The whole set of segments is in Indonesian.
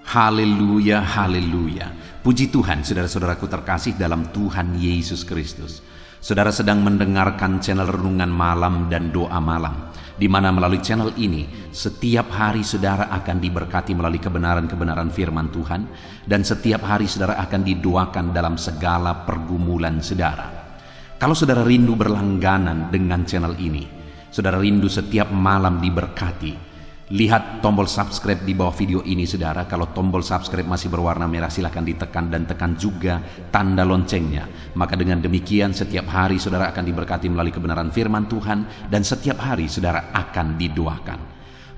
Haleluya, haleluya. Puji Tuhan, saudara-saudaraku terkasih dalam Tuhan Yesus Kristus. Saudara sedang mendengarkan channel Renungan Malam dan Doa Malam, di mana melalui channel ini setiap hari saudara akan diberkati melalui kebenaran-kebenaran firman Tuhan, dan setiap hari saudara akan didoakan dalam segala pergumulan saudara. Kalau saudara rindu berlangganan dengan channel ini, saudara rindu setiap malam diberkati, lihat tombol subscribe di bawah video ini saudara. Kalau tombol subscribe masih berwarna merah, silakan ditekan dan tekan juga tanda loncengnya. Maka dengan demikian setiap hari saudara akan diberkati melalui kebenaran firman Tuhan, dan setiap hari saudara akan didoakan.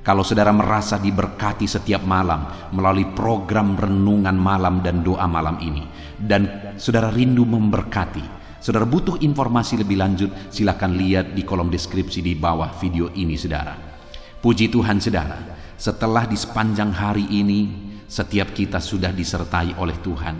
Kalau saudara merasa diberkati setiap malam melalui program Renungan Malam dan Doa Malam ini, dan saudara rindu memberkati, saudara butuh informasi lebih lanjut, silakan lihat di kolom deskripsi di bawah video ini saudara. Puji Tuhan saudara, setelah di sepanjang hari ini setiap kita sudah disertai oleh Tuhan,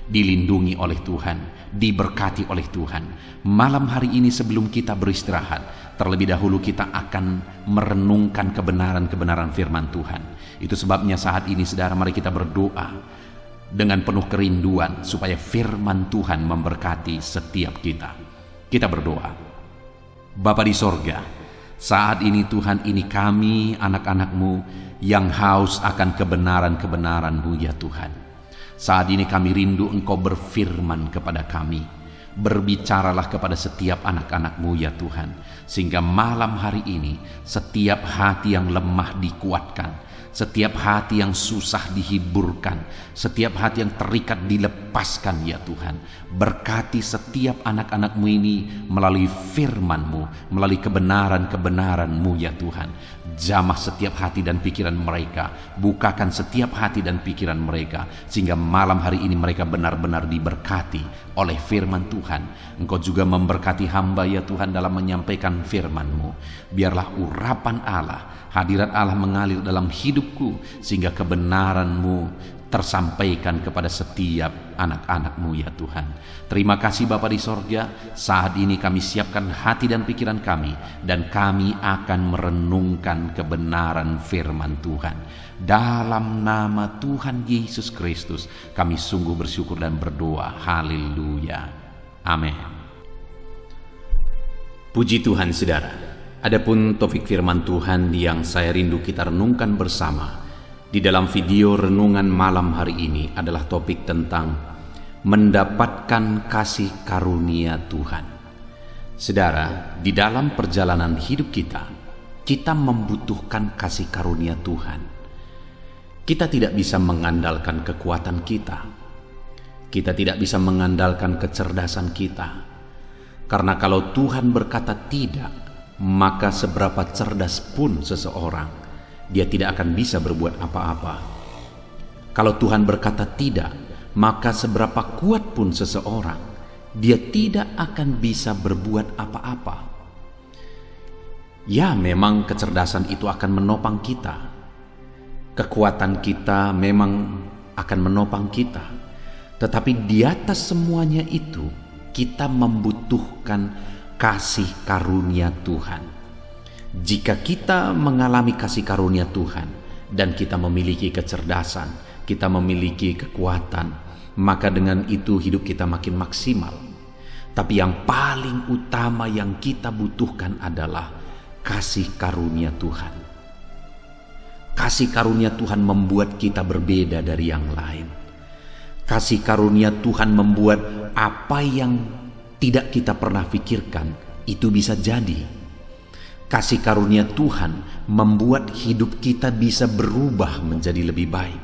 dilindungi oleh Tuhan, diberkati oleh Tuhan. Malam hari ini sebelum kita beristirahat, terlebih dahulu kita akan merenungkan kebenaran-kebenaran firman Tuhan. Itu sebabnya saat ini saudara, mari kita berdoa dengan penuh kerinduan supaya firman Tuhan memberkati setiap kita. Kita berdoa. Bapa di sorga, saat ini Tuhan, ini kami anak-anak-Mu yang haus akan kebenaran-kebenaran-Mu ya Tuhan. Saat ini kami rindu Engkau berfirman kepada kami. Berbicaralah kepada setiap anak-anak-Mu ya Tuhan, sehingga malam hari ini setiap hati yang lemah dikuatkan, setiap hati yang susah dihiburkan, setiap hati yang terikat dilepaskan ya Tuhan. Berkati setiap anak-anak-Mu ini melalui firman-Mu, melalui kebenaran-kebenaran-Mu ya Tuhan. Jamah setiap hati dan pikiran mereka, bukakan setiap hati dan pikiran mereka, sehingga malam hari ini mereka benar-benar diberkati oleh firman Tuhan. Engkau juga memberkati hamba ya Tuhan dalam menyampaikan firman-Mu. Biarlah urapan Allah, hadirat Allah mengalir dalam hidupku, sehingga kebenaran-Mu tersampaikan kepada setiap anak-anak-Mu ya Tuhan. Terima kasih Bapa di sorga. Saat ini kami siapkan hati dan pikiran kami, dan kami akan merenungkan kebenaran firman Tuhan. Dalam nama Tuhan Yesus Kristus kami sungguh bersyukur dan berdoa. Haleluya. Amin. Puji Tuhan saudara. Adapun topik firman Tuhan yang saya rindu kita renungkan bersama di dalam video Renungan Malam hari ini adalah topik tentang mendapatkan kasih karunia Tuhan. Saudara, di dalam perjalanan hidup kita membutuhkan kasih karunia Tuhan. Kita tidak bisa mengandalkan kekuatan kita. Kita tidak bisa mengandalkan kecerdasan kita. Karena kalau Tuhan berkata tidak, maka seberapa cerdas pun seseorang, dia tidak akan bisa berbuat apa-apa. Kalau Tuhan berkata tidak, maka seberapa kuat pun seseorang, dia tidak akan bisa berbuat apa-apa. Ya, memang kecerdasan itu akan menopang kita. Kekuatan kita memang akan menopang kita. Tetapi di atas semuanya itu, kita membutuhkan kasih karunia Tuhan. Jika kita mengalami kasih karunia Tuhan dan kita memiliki kecerdasan, kita memiliki kekuatan, maka dengan itu hidup kita makin maksimal. Tapi yang paling utama yang kita butuhkan adalah kasih karunia Tuhan. Kasih karunia Tuhan membuat kita berbeda dari yang lain. Kasih karunia Tuhan membuat apa yang tidak kita pernah pikirkan itu bisa jadi. Kasih karunia Tuhan membuat hidup kita bisa berubah menjadi lebih baik.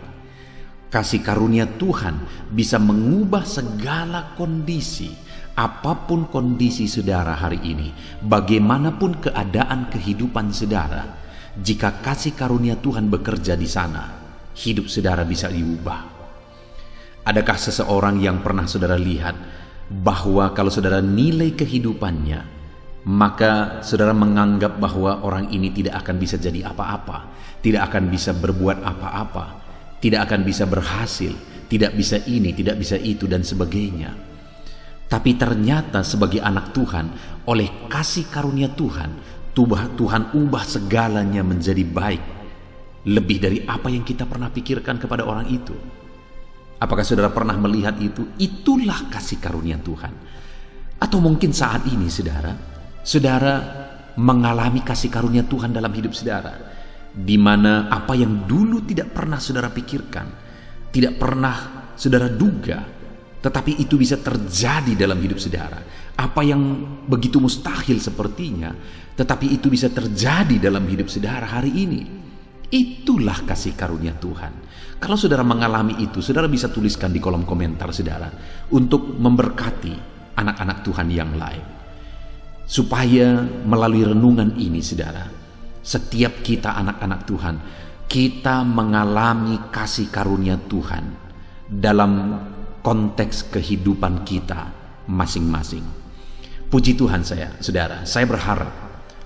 Kasih karunia Tuhan bisa mengubah segala kondisi. Apapun kondisi saudara hari ini, bagaimanapun keadaan kehidupan saudara, jika kasih karunia Tuhan bekerja di sana, hidup saudara bisa diubah. Adakah seseorang yang pernah saudara lihat bahwa kalau saudara nilai kehidupannya, maka saudara menganggap bahwa orang ini tidak akan bisa jadi apa-apa, tidak akan bisa berbuat apa-apa, tidak akan bisa berhasil, tidak bisa ini, tidak bisa itu, dan sebagainya. Tapi ternyata sebagai anak Tuhan, oleh kasih karunia Tuhan, Tuhan ubah segalanya menjadi baik. lebih dari apa yang kita pernah pikirkan kepada orang itu. Apakah saudara pernah melihat itu? Itulah kasih karunia Tuhan. Atau mungkin saat ini saudara mengalami kasih karunia Tuhan dalam hidup saudara, di mana apa yang dulu tidak pernah saudara pikirkan, tidak pernah saudara duga, tetapi itu bisa terjadi dalam hidup saudara. Apa yang begitu mustahil sepertinya, tetapi itu bisa terjadi dalam hidup saudara hari ini. Itulah kasih karunia Tuhan. Kalau saudara mengalami itu, saudara bisa tuliskan di kolom komentar saudara, untuk memberkati anak-anak Tuhan yang lain. Supaya melalui renungan ini saudara, setiap kita anak-anak Tuhan, kita mengalami kasih karunia Tuhan dalam konteks kehidupan kita masing-masing. Puji Tuhan saudara, saya berharap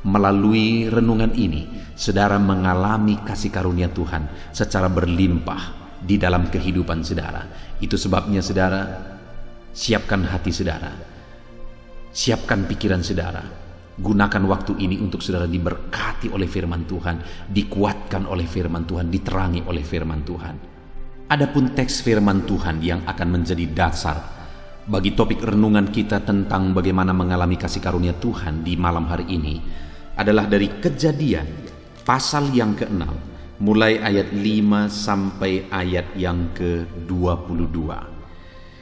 melalui renungan ini saudara mengalami kasih karunia Tuhan secara berlimpah di dalam kehidupan saudara. Itu sebabnya saudara, siapkan hati saudara, siapkan pikiran saudara, gunakan waktu ini untuk saudara diberkati oleh firman Tuhan, dikuatkan oleh firman Tuhan, diterangi oleh firman Tuhan. Adapun teks firman Tuhan yang akan menjadi dasar bagi topik renungan kita tentang bagaimana mengalami kasih karunia Tuhan di malam hari ini adalah dari Kejadian pasal yang ke-6, mulai ayat 5 sampai ayat yang ke-22.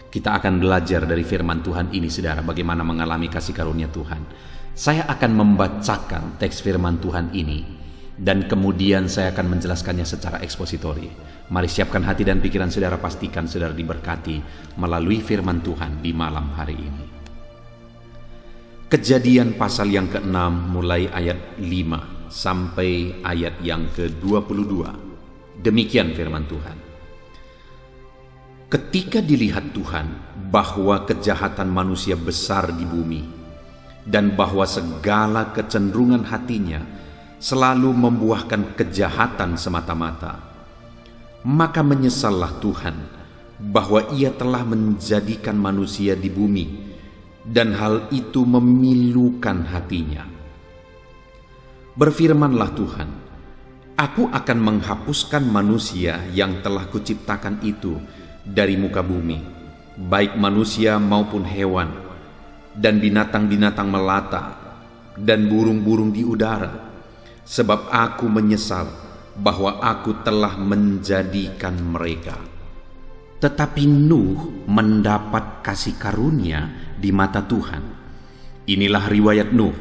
Kita akan belajar dari firman Tuhan ini saudara, bagaimana mengalami kasih karunia Tuhan. Saya akan membacakan teks firman Tuhan ini dan kemudian saya akan menjelaskannya secara ekspositori. Mari siapkan hati dan pikiran saudara, pastikan saudara diberkati melalui firman Tuhan di malam hari ini. Kejadian pasal yang ke-6 mulai ayat 5 sampai ayat yang ke-22. Demikian firman Tuhan. Ketika dilihat Tuhan bahwa kejahatan manusia besar di bumi, dan bahwa segala kecenderungan hatinya selalu membuahkan kejahatan semata-mata, maka menyesallah Tuhan bahwa Ia telah menjadikan manusia di bumi, dan hal itu memilukan hatinya. Berfirmanlah Tuhan, Aku akan menghapuskan manusia yang telah kuciptakan itu dari muka bumi, baik manusia maupun hewan, dan binatang-binatang melata, dan burung-burung di udara, sebab aku menyesal bahwa aku telah menjadikan mereka. Tetapi Nuh mendapat kasih karunia di mata Tuhan. Inilah riwayat Nuh.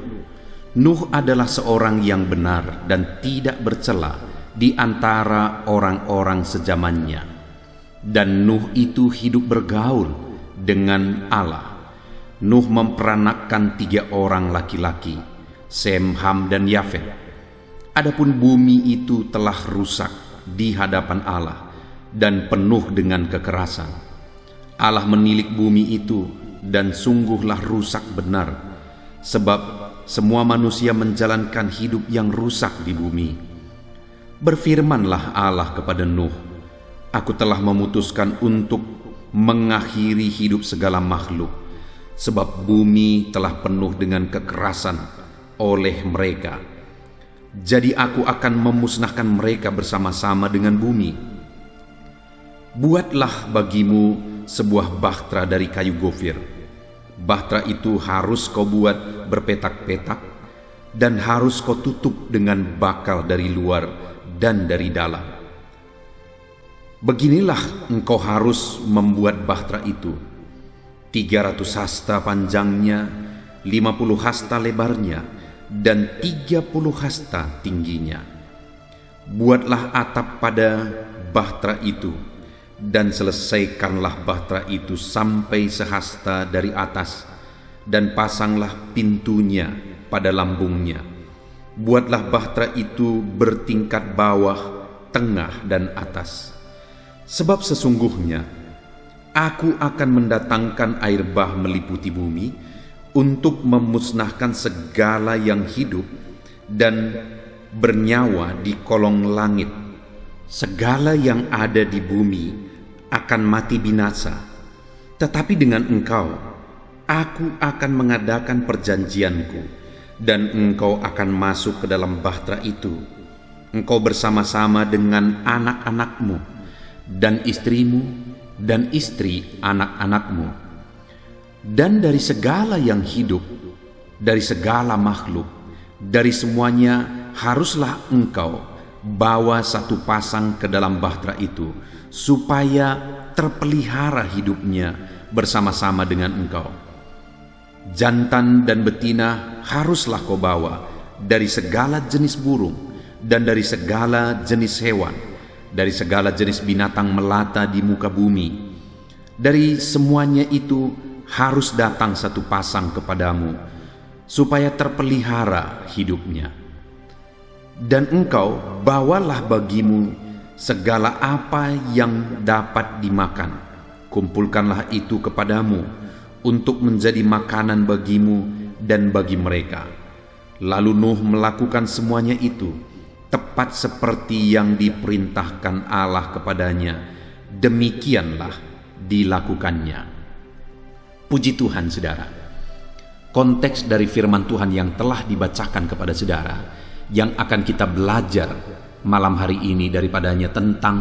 Nuh adalah seorang yang benar dan tidak bercela di antara orang-orang sezamannya. Dan Nuh itu hidup bergaul dengan Allah. Nuh memperanakkan 3 orang laki-laki, Sem, Ham, dan Yafet. Adapun bumi itu telah rusak di hadapan Allah dan penuh dengan kekerasan. Allah menilik bumi itu, dan sungguhlah rusak benar, sebab semua manusia menjalankan hidup yang rusak di bumi. Berfirmanlah Allah kepada Nuh, Aku telah memutuskan untuk mengakhiri hidup segala makhluk, sebab bumi telah penuh dengan kekerasan oleh mereka. Jadi aku akan memusnahkan mereka bersama-sama dengan bumi. Buatlah bagimu sebuah bahtera dari kayu gofir. Bahtera itu harus kau buat berpetak-petak, dan harus kau tutup dengan bakal dari luar dan dari dalam. Beginilah engkau harus membuat bahtera itu: 300 hasta panjangnya, 50 hasta lebarnya, dan 30 hasta tingginya. Buatlah atap pada bahtera itu, dan selesaikanlah bahtera itu sampai sehasta dari atas, dan pasanglah pintunya pada lambungnya. Buatlah bahtera itu bertingkat bawah, tengah, dan atas. Sebab sesungguhnya Aku akan mendatangkan air bah meliputi bumi untuk memusnahkan segala yang hidup dan bernyawa di kolong langit. Segala yang ada di bumi akan mati binasa. Tetapi dengan engkau, aku akan mengadakan perjanjianku, dan engkau akan masuk ke dalam bahtera itu, engkau bersama-sama dengan anak-anakmu dan istrimu dan istri anak-anakmu, dan dari segala yang hidup, dari segala makhluk, dari semuanya haruslah engkau bawa satu pasang ke dalam bahtera itu, supaya terpelihara hidupnya bersama-sama dengan engkau. Jantan dan betina haruslah kau bawa dari segala jenis burung dan dari segala jenis hewan, dari segala jenis binatang melata di muka bumi. Dari semuanya itu harus datang satu pasang kepadamu, supaya terpelihara hidupnya. Dan engkau bawalah bagimu segala apa yang dapat dimakan, kumpulkanlah itu kepadamu untuk menjadi makanan bagimu dan bagi mereka. Lalu Nuh melakukan semuanya itu tepat seperti yang diperintahkan Allah kepadanya, demikianlah dilakukannya. Puji Tuhan, saudara. Konteks dari firman Tuhan yang telah dibacakan kepada saudara, yang akan kita belajar malam hari ini daripadanya tentang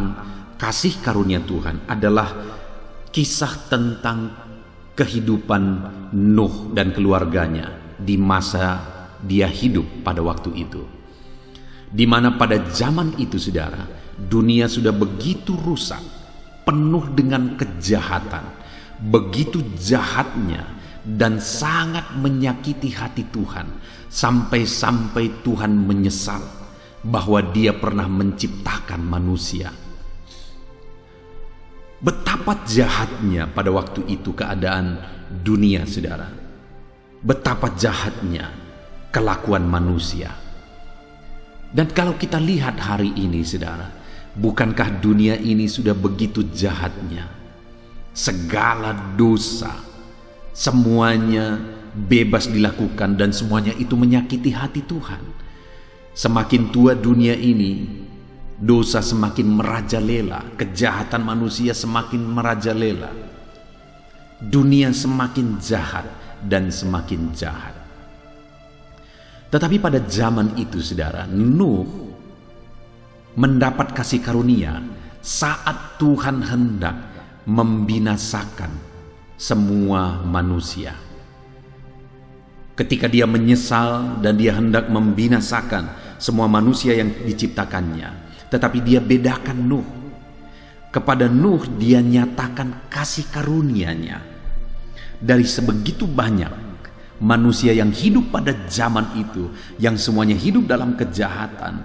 kasih karunia Tuhan, adalah kisah tentang kehidupan Nuh dan keluarganya di masa dia hidup pada waktu itu. Di mana pada zaman itu, saudara, dunia sudah begitu rusak, penuh dengan kejahatan, begitu jahatnya, dan sangat menyakiti hati Tuhan, sampai-sampai Tuhan menyesal bahwa dia pernah menciptakan manusia. Betapa jahatnya pada waktu itu keadaan dunia, saudara. Betapa jahatnya kelakuan manusia. Dan kalau kita lihat hari ini, saudara, bukankah dunia ini sudah begitu jahatnya? Segala dosa, semuanya bebas dilakukan, dan semuanya itu menyakiti hati Tuhan. Semakin tua dunia ini, dosa semakin merajalela, kejahatan manusia semakin merajalela. Dunia semakin jahat dan semakin jahat. Tetapi pada zaman itu, saudara, Nuh mendapat kasih karunia saat Tuhan hendak membinasakan semua manusia. Ketika dia menyesal dan dia hendak membinasakan semua manusia yang diciptakannya, tetapi dia bedakan Nuh. Kepada Nuh dia nyatakan kasih karunia-Nya. Dari sebegitu banyak manusia yang hidup pada zaman itu, yang semuanya hidup dalam kejahatan,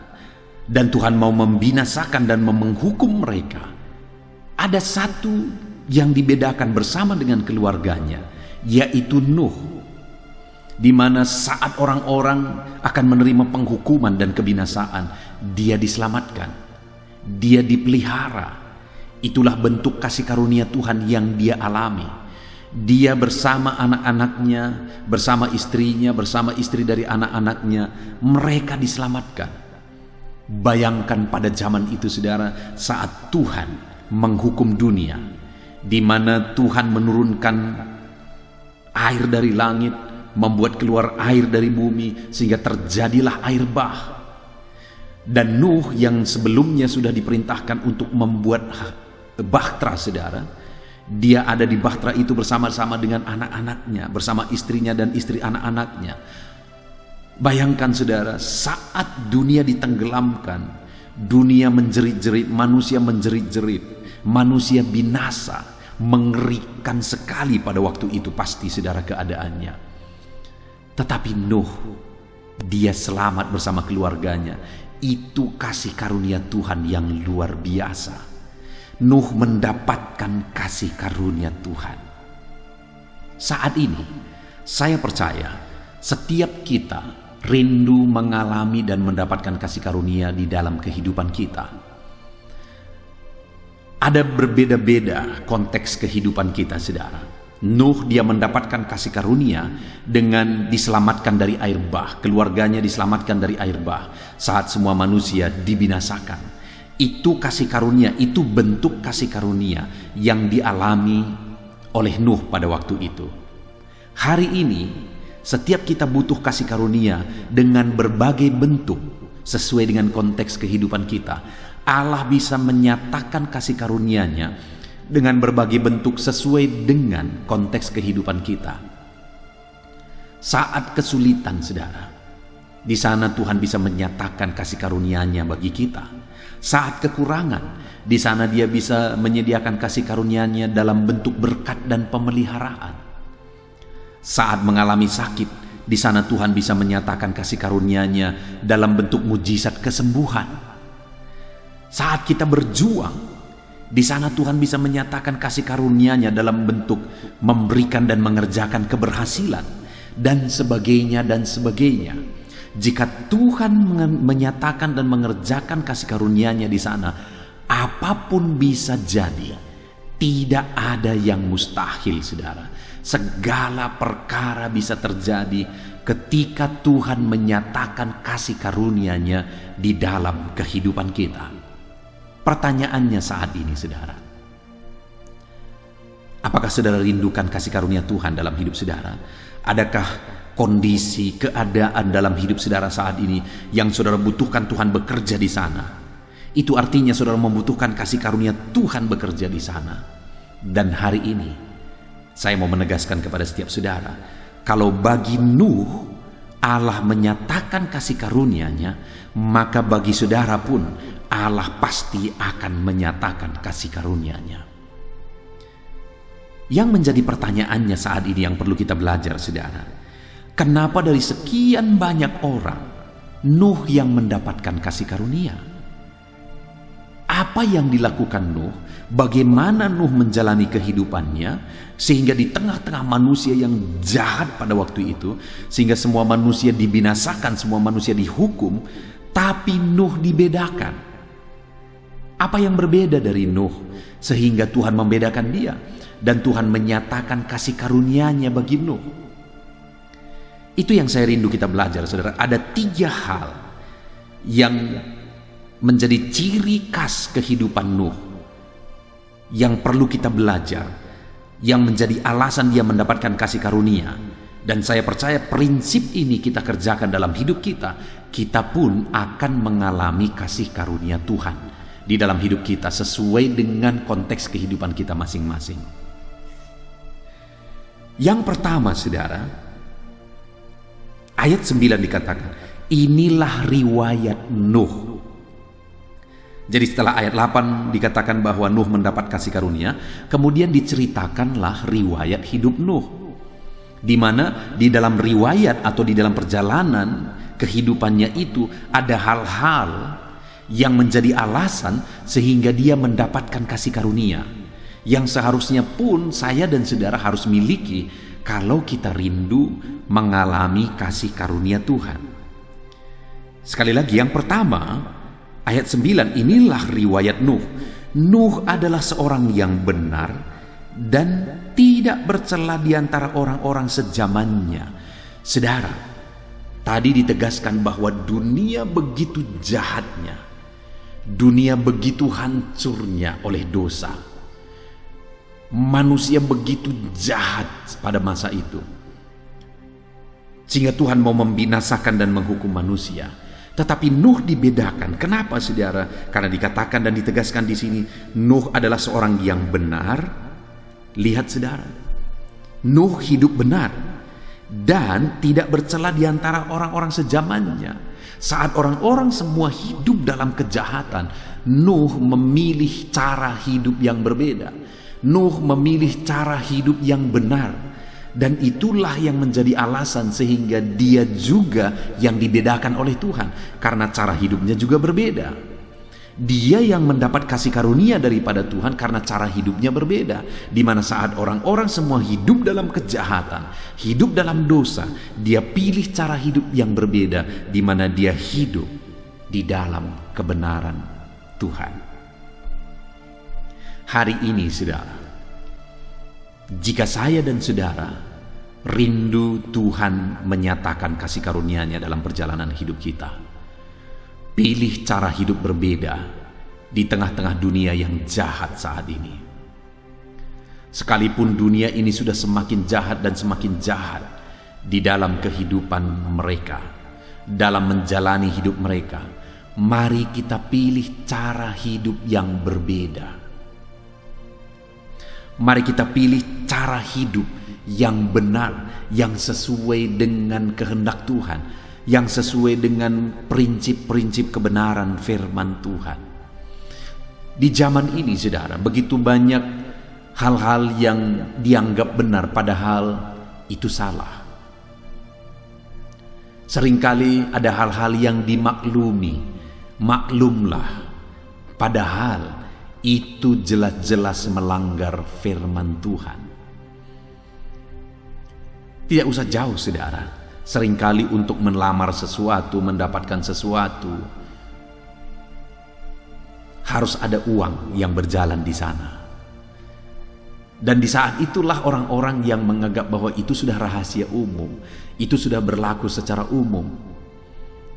dan Tuhan mau membinasakan dan menghukum mereka, ada satu yang dibedakan bersama dengan keluarganya, yaitu Nuh. Di mana saat orang-orang akan menerima penghukuman dan kebinasaan, dia diselamatkan, dia dipelihara. Itulah bentuk kasih karunia Tuhan yang dia alami. Dia bersama anak-anaknya, bersama istrinya, bersama istri dari anak-anaknya, mereka diselamatkan. Bayangkan pada zaman itu, saudara, saat Tuhan menghukum dunia, di mana Tuhan menurunkan air dari langit, membuat keluar air dari bumi, sehingga terjadilah air bah. Dan Nuh yang sebelumnya sudah diperintahkan untuk membuat bahtera, saudara, dia ada di bahtera itu bersama-sama dengan anak-anaknya, bersama istrinya dan istri anak-anaknya. Bayangkan, saudara, saat dunia ditenggelamkan, dunia menjerit-jerit, manusia menjerit-jerit, manusia binasa, mengerikan sekali pada waktu itu pasti, saudara, keadaannya. Tetapi Nuh, dia selamat bersama keluarganya. Itu kasih karunia Tuhan yang luar biasa. Nuh mendapatkan kasih karunia Tuhan. Saat ini, saya percaya setiap kita rindu mengalami dan mendapatkan kasih karunia di dalam kehidupan kita. Ada berbeda-beda konteks kehidupan kita, saudara. Nuh dia mendapatkan kasih karunia dengan diselamatkan dari air bah, keluarganya diselamatkan dari air bah saat semua manusia dibinasakan. Itu kasih karunia, itu bentuk kasih karunia yang dialami oleh Nuh pada waktu itu. Hari ini setiap kita butuh kasih karunia dengan berbagai bentuk, sesuai dengan konteks kehidupan kita. Allah bisa menyatakan kasih karunia-Nya dengan berbagai bentuk sesuai dengan konteks kehidupan kita. Saat kesulitan, saudara, di sana Tuhan bisa menyatakan kasih karunia-Nya bagi kita. Saat kekurangan, di sana Dia bisa menyediakan kasih karunia-Nya dalam bentuk berkat dan pemeliharaan. Saat mengalami sakit, di sana Tuhan bisa menyatakan kasih karunia-Nya dalam bentuk mujizat kesembuhan. Saat kita berjuang, di sana Tuhan bisa menyatakan kasih karunia-Nya dalam bentuk memberikan dan mengerjakan keberhasilan, dan sebagainya dan sebagainya. Jika Tuhan menyatakan dan mengerjakan kasih karunia-Nya di sana, apapun bisa jadi. Tidak ada yang mustahil, saudara. Segala perkara bisa terjadi ketika Tuhan menyatakan kasih karunia-Nya di dalam kehidupan kita. Pertanyaannya saat ini, saudara, apakah saudara rindukan kasih karunia Tuhan dalam hidup saudara? Adakah kondisi, keadaan dalam hidup saudara saat ini yang saudara butuhkan Tuhan bekerja di sana? Itu artinya saudara membutuhkan kasih karunia Tuhan bekerja di sana. Dan hari ini saya mau menegaskan kepada setiap saudara, kalau bagi Nuh Allah menyatakan kasih karunia-Nya, maka bagi saudara pun Allah pasti akan menyatakan kasih karunia-Nya. Yang menjadi pertanyaannya saat ini yang perlu kita belajar, saudara, kenapa dari sekian banyak orang Nuh yang mendapatkan kasih karunia? Apa yang dilakukan Nuh? Bagaimana Nuh menjalani kehidupannya sehingga di tengah-tengah manusia yang jahat pada waktu itu, sehingga semua manusia dibinasakan, semua manusia dihukum, tapi Nuh dibedakan. Apa yang berbeda dari Nuh sehingga Tuhan membedakan dia dan Tuhan menyatakan kasih karunia-Nya bagi Nuh? Itu yang saya rindu kita belajar, saudara. Ada 3 hal yang menjadi ciri khas kehidupan Nuh yang perlu kita belajar, yang menjadi alasan dia mendapatkan kasih karunia. Dan saya percaya prinsip ini kita kerjakan dalam hidup kita, kita pun akan mengalami kasih karunia Tuhan di dalam hidup kita sesuai dengan konteks kehidupan kita masing-masing. Yang pertama, saudara, ayat 9 dikatakan, inilah riwayat Nuh. Jadi setelah ayat 8 dikatakan bahwa Nuh mendapat kasih karunia, kemudian diceritakanlah riwayat hidup Nuh, di mana di dalam riwayat atau di dalam perjalanan kehidupannya itu ada hal-hal yang menjadi alasan sehingga dia mendapatkan kasih karunia, yang seharusnya pun saya dan saudara harus miliki kalau kita rindu mengalami kasih karunia Tuhan. Sekali lagi, yang pertama, ayat 9, inilah riwayat Nuh. Nuh adalah seorang yang benar dan tidak bercela di antara orang-orang sezamannya. Saudara, tadi ditegaskan bahwa dunia begitu jahatnya, dunia begitu hancurnya oleh dosa. Manusia begitu jahat pada masa itu, sehingga Tuhan mau membinasakan dan menghukum manusia. Tetapi Nuh dibedakan. Kenapa, saudara? Karena dikatakan dan ditegaskan di sini, Nuh adalah seorang yang benar. Lihat, saudara, Nuh hidup benar dan tidak bercela di antara orang-orang sezamannya. Saat orang-orang semua hidup dalam kejahatan, Nuh memilih cara hidup yang berbeda. Nuh memilih cara hidup yang benar. Dan itulah yang menjadi alasan sehingga dia juga yang dibedakan oleh Tuhan, karena cara hidupnya juga berbeda. Dia yang mendapat kasih karunia daripada Tuhan karena cara hidupnya berbeda. Di mana saat orang-orang semua hidup dalam kejahatan, hidup dalam dosa, dia pilih cara hidup yang berbeda, di mana dia hidup di dalam kebenaran Tuhan. Hari ini, saudara, jika saya dan saudara rindu Tuhan menyatakan kasih karunia-Nya dalam perjalanan hidup kita, pilih cara hidup berbeda di tengah-tengah dunia yang jahat saat ini. Sekalipun dunia ini sudah semakin jahat dan semakin jahat di dalam kehidupan mereka, dalam menjalani hidup mereka, mari kita pilih cara hidup yang berbeda. Mari kita pilih cara hidup yang benar, yang sesuai dengan kehendak Tuhan, yang sesuai dengan prinsip-prinsip kebenaran firman Tuhan. Di zaman ini, saudara, begitu banyak hal-hal yang dianggap benar padahal itu salah. Seringkali ada hal-hal yang dimaklumi, maklumlah, padahal itu jelas-jelas melanggar firman Tuhan. Tidak usah jauh, saudara. Seringkali untuk melamar sesuatu, mendapatkan sesuatu, harus ada uang yang berjalan di sana. Dan di saat itulah orang-orang yang menganggap bahwa itu sudah rahasia umum, itu sudah berlaku secara umum,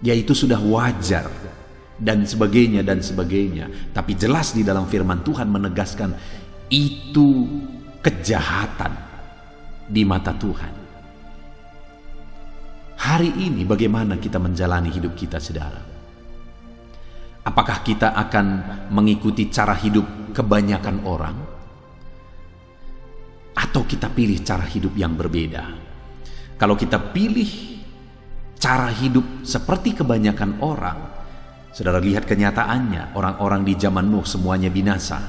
yaitu sudah wajar, dan sebagainya dan sebagainya. Tapi jelas di dalam firman Tuhan menegaskan itu kejahatan di mata Tuhan. Hari ini bagaimana kita menjalani hidup kita, saudara? Apakah kita akan mengikuti cara hidup kebanyakan orang? Atau kita pilih cara hidup yang berbeda? Kalau kita pilih cara hidup seperti kebanyakan orang, saudara lihat kenyataannya, orang-orang di zaman Nuh semuanya binasa.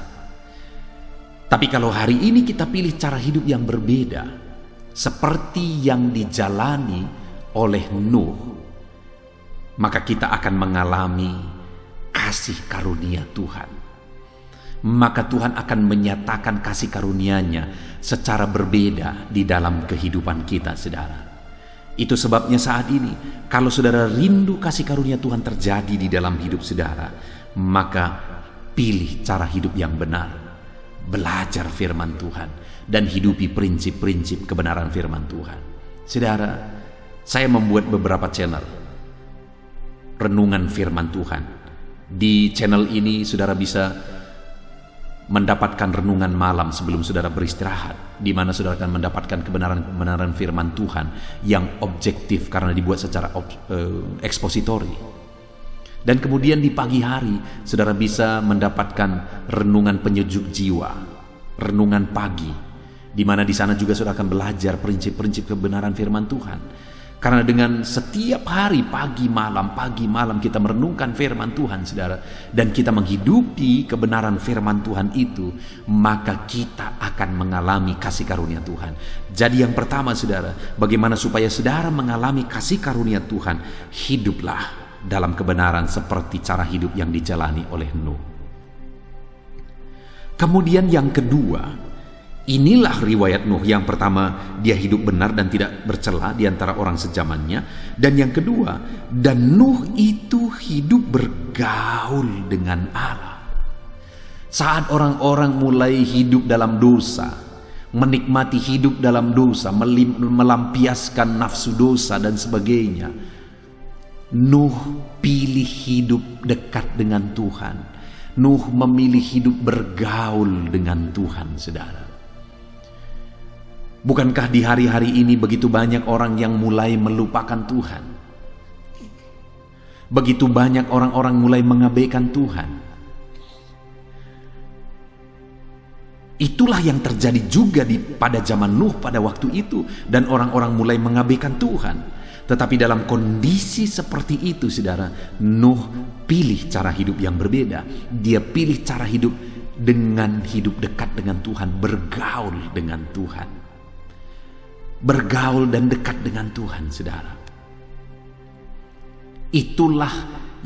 Tapi kalau hari ini kita pilih cara hidup yang berbeda, seperti yang dijalani oleh Nuh, maka kita akan mengalami kasih karunia Tuhan. Maka Tuhan akan menyatakan kasih karunia-Nya secara berbeda di dalam kehidupan kita, saudara. Itu sebabnya saat ini, kalau saudara rindu kasih karunia Tuhan terjadi di dalam hidup saudara, maka pilih cara hidup yang benar, belajar firman Tuhan, dan hidupi prinsip-prinsip kebenaran firman Tuhan. Saudara, saya membuat beberapa channel renungan firman Tuhan. Di channel ini saudara bisa mendapatkan renungan malam sebelum saudara beristirahat, di mana saudara akan mendapatkan kebenaran-kebenaran firman Tuhan yang objektif karena dibuat secara ekspositori. Dan kemudian di pagi hari saudara bisa mendapatkan renungan penyejuk jiwa, renungan pagi, di mana di sana juga saudara akan belajar prinsip-prinsip kebenaran firman Tuhan. Karena dengan setiap hari pagi malam kita merenungkan firman Tuhan, saudara, dan kita menghidupi kebenaran firman Tuhan itu, maka kita akan mengalami kasih karunia Tuhan. Jadi yang pertama, saudara, bagaimana supaya saudara mengalami kasih karunia Tuhan? Hiduplah dalam kebenaran seperti cara hidup yang dijalani oleh Nuh. Kemudian yang kedua, inilah riwayat Nuh. Yang pertama, dia hidup benar dan tidak bercela di antara orang sezamannya. Dan yang kedua, dan Nuh itu hidup bergaul dengan Allah. Saat orang-orang mulai hidup dalam dosa, menikmati hidup dalam dosa, melampiaskan nafsu dosa dan sebagainya, Nuh pilih hidup dekat dengan Tuhan. Nuh memilih hidup bergaul dengan Tuhan, saudara. Bukankah di hari-hari ini begitu banyak orang yang mulai melupakan Tuhan? Begitu banyak orang-orang mulai mengabaikan Tuhan. Itulah yang terjadi juga pada zaman Nuh pada waktu itu, dan orang-orang mulai mengabaikan Tuhan. Tetapi dalam kondisi seperti itu, saudara, Nuh pilih cara hidup yang berbeda. Dia pilih cara hidup dengan hidup dekat dengan Tuhan, bergaul dengan Tuhan. Bergaul dan dekat dengan Tuhan, saudara. Itulah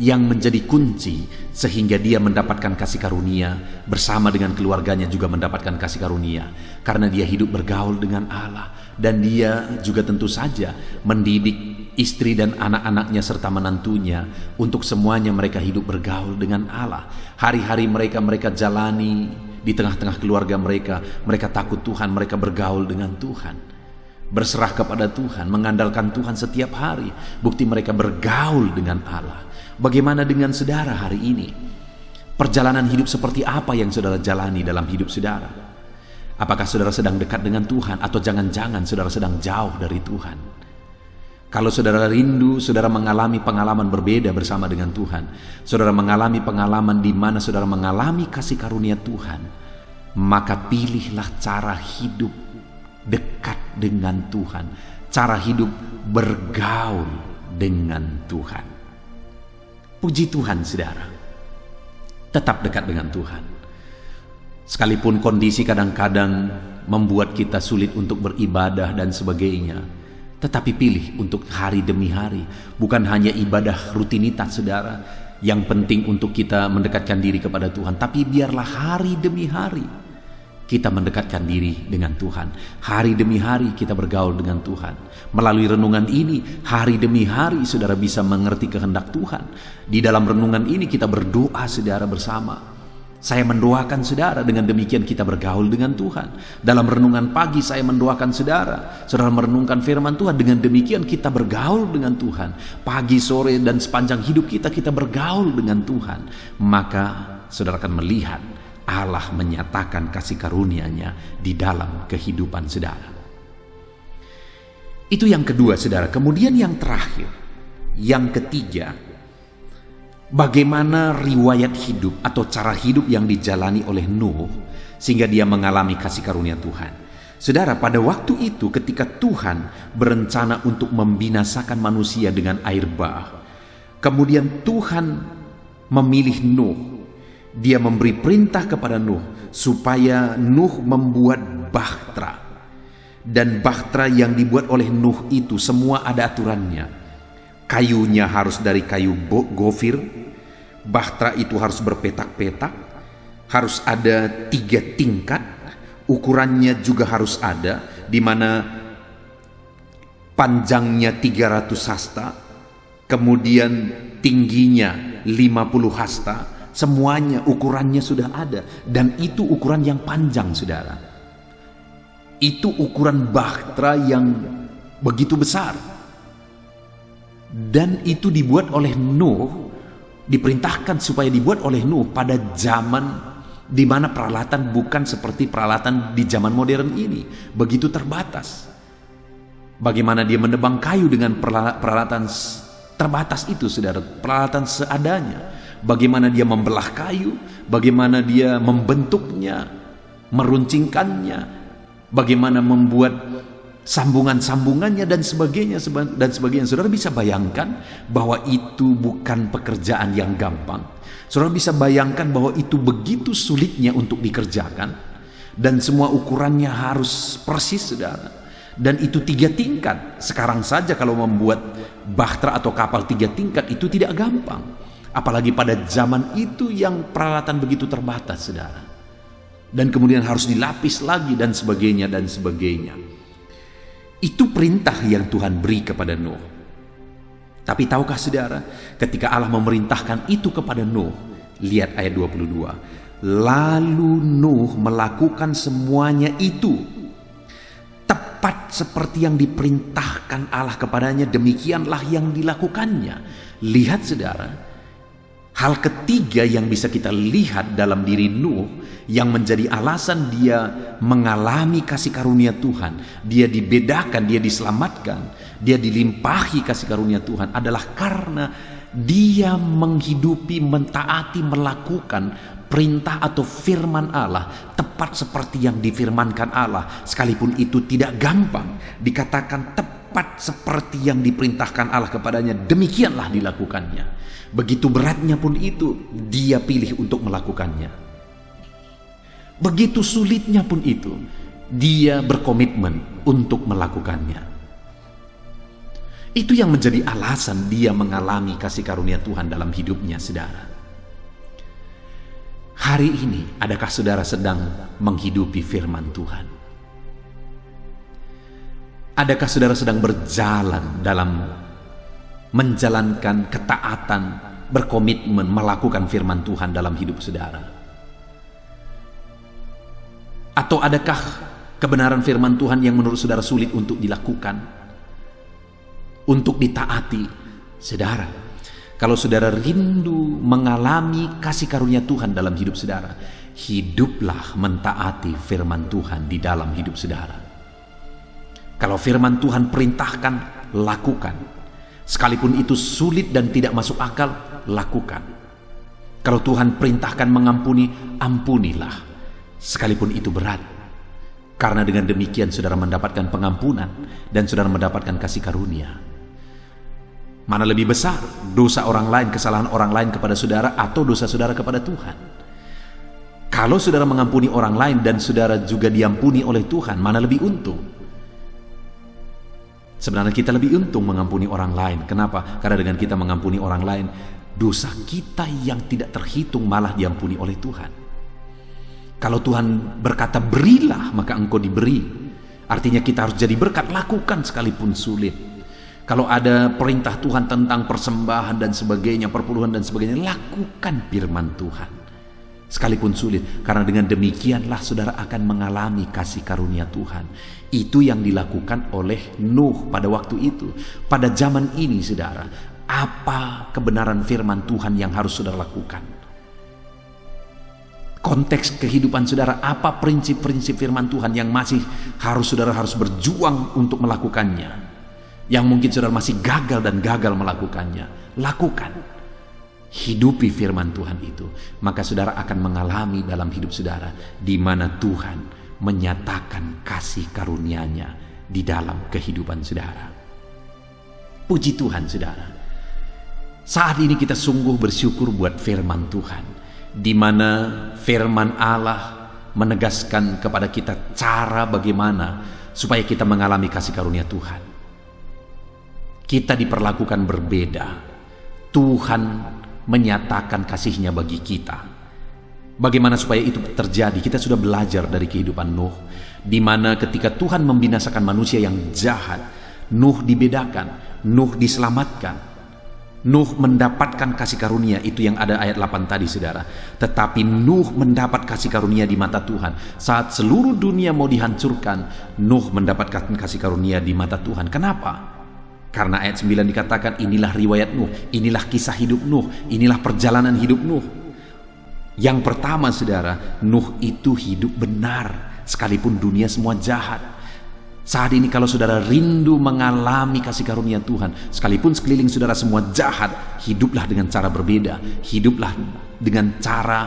yang menjadi kunci sehingga dia mendapatkan kasih karunia, bersama dengan keluarganya juga mendapatkan kasih karunia, karena dia hidup bergaul dengan Allah. Dan dia juga tentu saja mendidik istri dan anak-anaknya serta menantunya untuk semuanya mereka hidup bergaul dengan Allah. Hari-hari mereka jalani di tengah-tengah keluarga mereka takut Tuhan, mereka bergaul dengan Tuhan, berserah kepada Tuhan, mengandalkan Tuhan setiap hari. Bukti mereka bergaul dengan Allah. Bagaimana dengan saudara hari ini? Perjalanan hidup seperti apa yang saudara jalani dalam hidup saudara? Apakah saudara sedang dekat dengan Tuhan, atau jangan-jangan saudara sedang jauh dari Tuhan? Kalau saudara rindu, saudara mengalami pengalaman berbeda bersama dengan Tuhan, saudara mengalami pengalaman di mana saudara mengalami kasih karunia Tuhan, maka pilihlah cara hidup dekat dengan Tuhan, cara hidup bergaul dengan Tuhan. Puji Tuhan saudara, tetap dekat dengan Tuhan. Sekalipun kondisi kadang-kadang membuat kita sulit untuk beribadah dan sebagainya, tetapi pilih untuk hari demi hari. Bukan hanya ibadah rutinitas saudara yang penting untuk kita mendekatkan diri kepada Tuhan, tapi biarlah hari demi hari kita mendekatkan diri dengan Tuhan. Hari demi hari kita bergaul dengan Tuhan. Melalui renungan ini, hari demi hari saudara bisa mengerti kehendak Tuhan. Di dalam renungan ini kita berdoa saudara bersama. Saya mendoakan saudara, dengan demikian kita bergaul dengan Tuhan. Dalam renungan pagi saya mendoakan saudara, saudara merenungkan firman Tuhan, dengan demikian kita bergaul dengan Tuhan. Pagi, sore, dan sepanjang hidup kita bergaul dengan Tuhan. Maka saudara akan melihat Allah menyatakan kasih karunia-Nya di dalam kehidupan saudara. Itu yang kedua saudara. Kemudian yang terakhir, yang ketiga, bagaimana riwayat hidup atau cara hidup yang dijalani oleh Nuh sehingga dia mengalami kasih karunia Tuhan. Saudara, pada waktu itu ketika Tuhan berencana untuk membinasakan manusia dengan air bah, kemudian Tuhan memilih Nuh. Dia memberi perintah kepada Nuh supaya Nuh membuat bahtera. Dan bahtera yang dibuat oleh Nuh itu semua ada aturannya. Kayunya harus dari kayu gofir. Bahtera itu harus berpetak-petak, harus ada 3 tingkat, ukurannya juga harus ada, di mana panjangnya 300 hasta, kemudian tingginya 50 hasta, semuanya ukurannya sudah ada, dan itu ukuran yang panjang saudara. Itu ukuran bahtera yang begitu besar, dan itu dibuat oleh Nuh. Diperintahkan supaya dibuat oleh Nuh pada zaman di mana peralatan bukan seperti peralatan di zaman modern ini, begitu terbatas. Bagaimana dia menebang kayu dengan peralatan terbatas itu saudara, peralatan seadanya. Bagaimana dia membelah kayu, bagaimana dia membentuknya, meruncingkannya, bagaimana membuat sambungan-sambungannya dan sebagainya. Saudara bisa bayangkan bahwa itu bukan pekerjaan yang gampang. Saudara bisa bayangkan bahwa itu begitu sulitnya untuk dikerjakan, dan semua ukurannya harus persis saudara. Dan itu 3 tingkat. Sekarang saja kalau membuat bahtera atau kapal 3 tingkat itu tidak gampang, apalagi pada zaman itu yang peralatan begitu terbatas saudara. Dan kemudian harus dilapis lagi dan sebagainya dan sebagainya. Itu perintah yang Tuhan beri kepada Nuh. Tapi tahukah saudara, ketika Allah memerintahkan itu kepada Nuh, lihat ayat 22. Lalu Nuh melakukan semuanya itu tepat seperti yang diperintahkan Allah kepadanya, demikianlah yang dilakukannya. Lihat saudara, hal ketiga yang bisa kita lihat dalam diri Nuh yang menjadi alasan dia mengalami kasih karunia Tuhan, dia dibedakan, dia diselamatkan, dia dilimpahi kasih karunia Tuhan adalah karena dia menghidupi, mentaati, melakukan perintah atau firman Allah tepat seperti yang difirmankan Allah. Sekalipun itu tidak gampang, dikatakan tepat seperti yang diperintahkan Allah kepadanya, demikianlah dilakukannya. Begitu beratnya pun itu, dia pilih untuk melakukannya. Begitu sulitnya pun itu, dia berkomitmen untuk melakukannya. Itu yang menjadi alasan dia mengalami kasih karunia Tuhan dalam hidupnya saudara. Hari ini, adakah saudara sedang menghidupi firman Tuhan? Adakah saudara sedang berjalan dalam menjalankan ketaatan, berkomitmen melakukan firman Tuhan dalam hidup saudara? Atau adakah kebenaran firman Tuhan yang menurut saudara sulit untuk dilakukan, untuk ditaati? Saudara, kalau saudara rindu mengalami kasih karunia Tuhan dalam hidup saudara, hiduplah mentaati firman Tuhan di dalam hidup saudara. Kalau firman Tuhan perintahkan lakukan. Sekalipun itu sulit dan tidak masuk akal, lakukan. Kalau Tuhan perintahkan mengampuni, ampunilah. Sekalipun itu berat. Karena dengan demikian saudara mendapatkan pengampunan dan saudara mendapatkan kasih karunia. Mana lebih besar, dosa orang lain, kesalahan orang lain kepada saudara, atau dosa saudara kepada Tuhan? Kalau saudara mengampuni orang lain dan saudara juga diampuni oleh Tuhan, mana lebih untung? Sebenarnya kita lebih untung mengampuni orang lain. Kenapa? Karena dengan kita mengampuni orang lain, dosa kita yang tidak terhitung malah diampuni oleh Tuhan. Kalau Tuhan berkata berilah, maka engkau diberi. Artinya kita harus jadi berkat, lakukan sekalipun sulit. Kalau ada perintah Tuhan tentang persembahan dan sebagainya, perpuluhan dan sebagainya, lakukan firman Tuhan sekalipun sulit, karena dengan demikianlah saudara akan mengalami kasih karunia Tuhan. Itu yang dilakukan oleh Nuh pada waktu itu. Pada zaman ini saudara, apa kebenaran firman Tuhan yang harus saudara lakukan? Konteks kehidupan saudara, apa prinsip-prinsip firman Tuhan yang masih saudara harus berjuang untuk melakukannya? Yang mungkin saudara masih gagal dan gagal melakukannya. Lakukan. Hidupi firman Tuhan itu, maka saudara akan mengalami dalam hidup saudara di mana Tuhan menyatakan kasih karunia-Nya di dalam kehidupan saudara. Puji Tuhan saudara. Saat ini kita sungguh bersyukur buat firman Tuhan, di mana firman Allah menegaskan kepada kita cara bagaimana supaya kita mengalami kasih karunia Tuhan. Kita diperlakukan berbeda. Tuhan menyatakan kasih-Nya bagi kita. Bagaimana supaya itu terjadi? Kita sudah belajar dari kehidupan Nuh, di mana ketika Tuhan membinasakan manusia yang jahat, Nuh dibedakan, Nuh diselamatkan, Nuh mendapatkan kasih karunia. Itu yang ada ayat 8 tadi saudara. Tetapi Nuh mendapat kasih karunia di mata Tuhan. Saat seluruh dunia mau dihancurkan, Nuh mendapatkan kasih karunia di mata Tuhan. Kenapa? Karena ayat 9 dikatakan, inilah riwayat Nuh, inilah kisah hidup Nuh, inilah perjalanan hidup Nuh. Yang pertama saudara, Nuh itu hidup benar sekalipun dunia semua jahat. Saat ini kalau saudara rindu mengalami kasih karunia Tuhan, sekalipun sekeliling saudara semua jahat, hiduplah dengan cara berbeda. Hiduplah dengan cara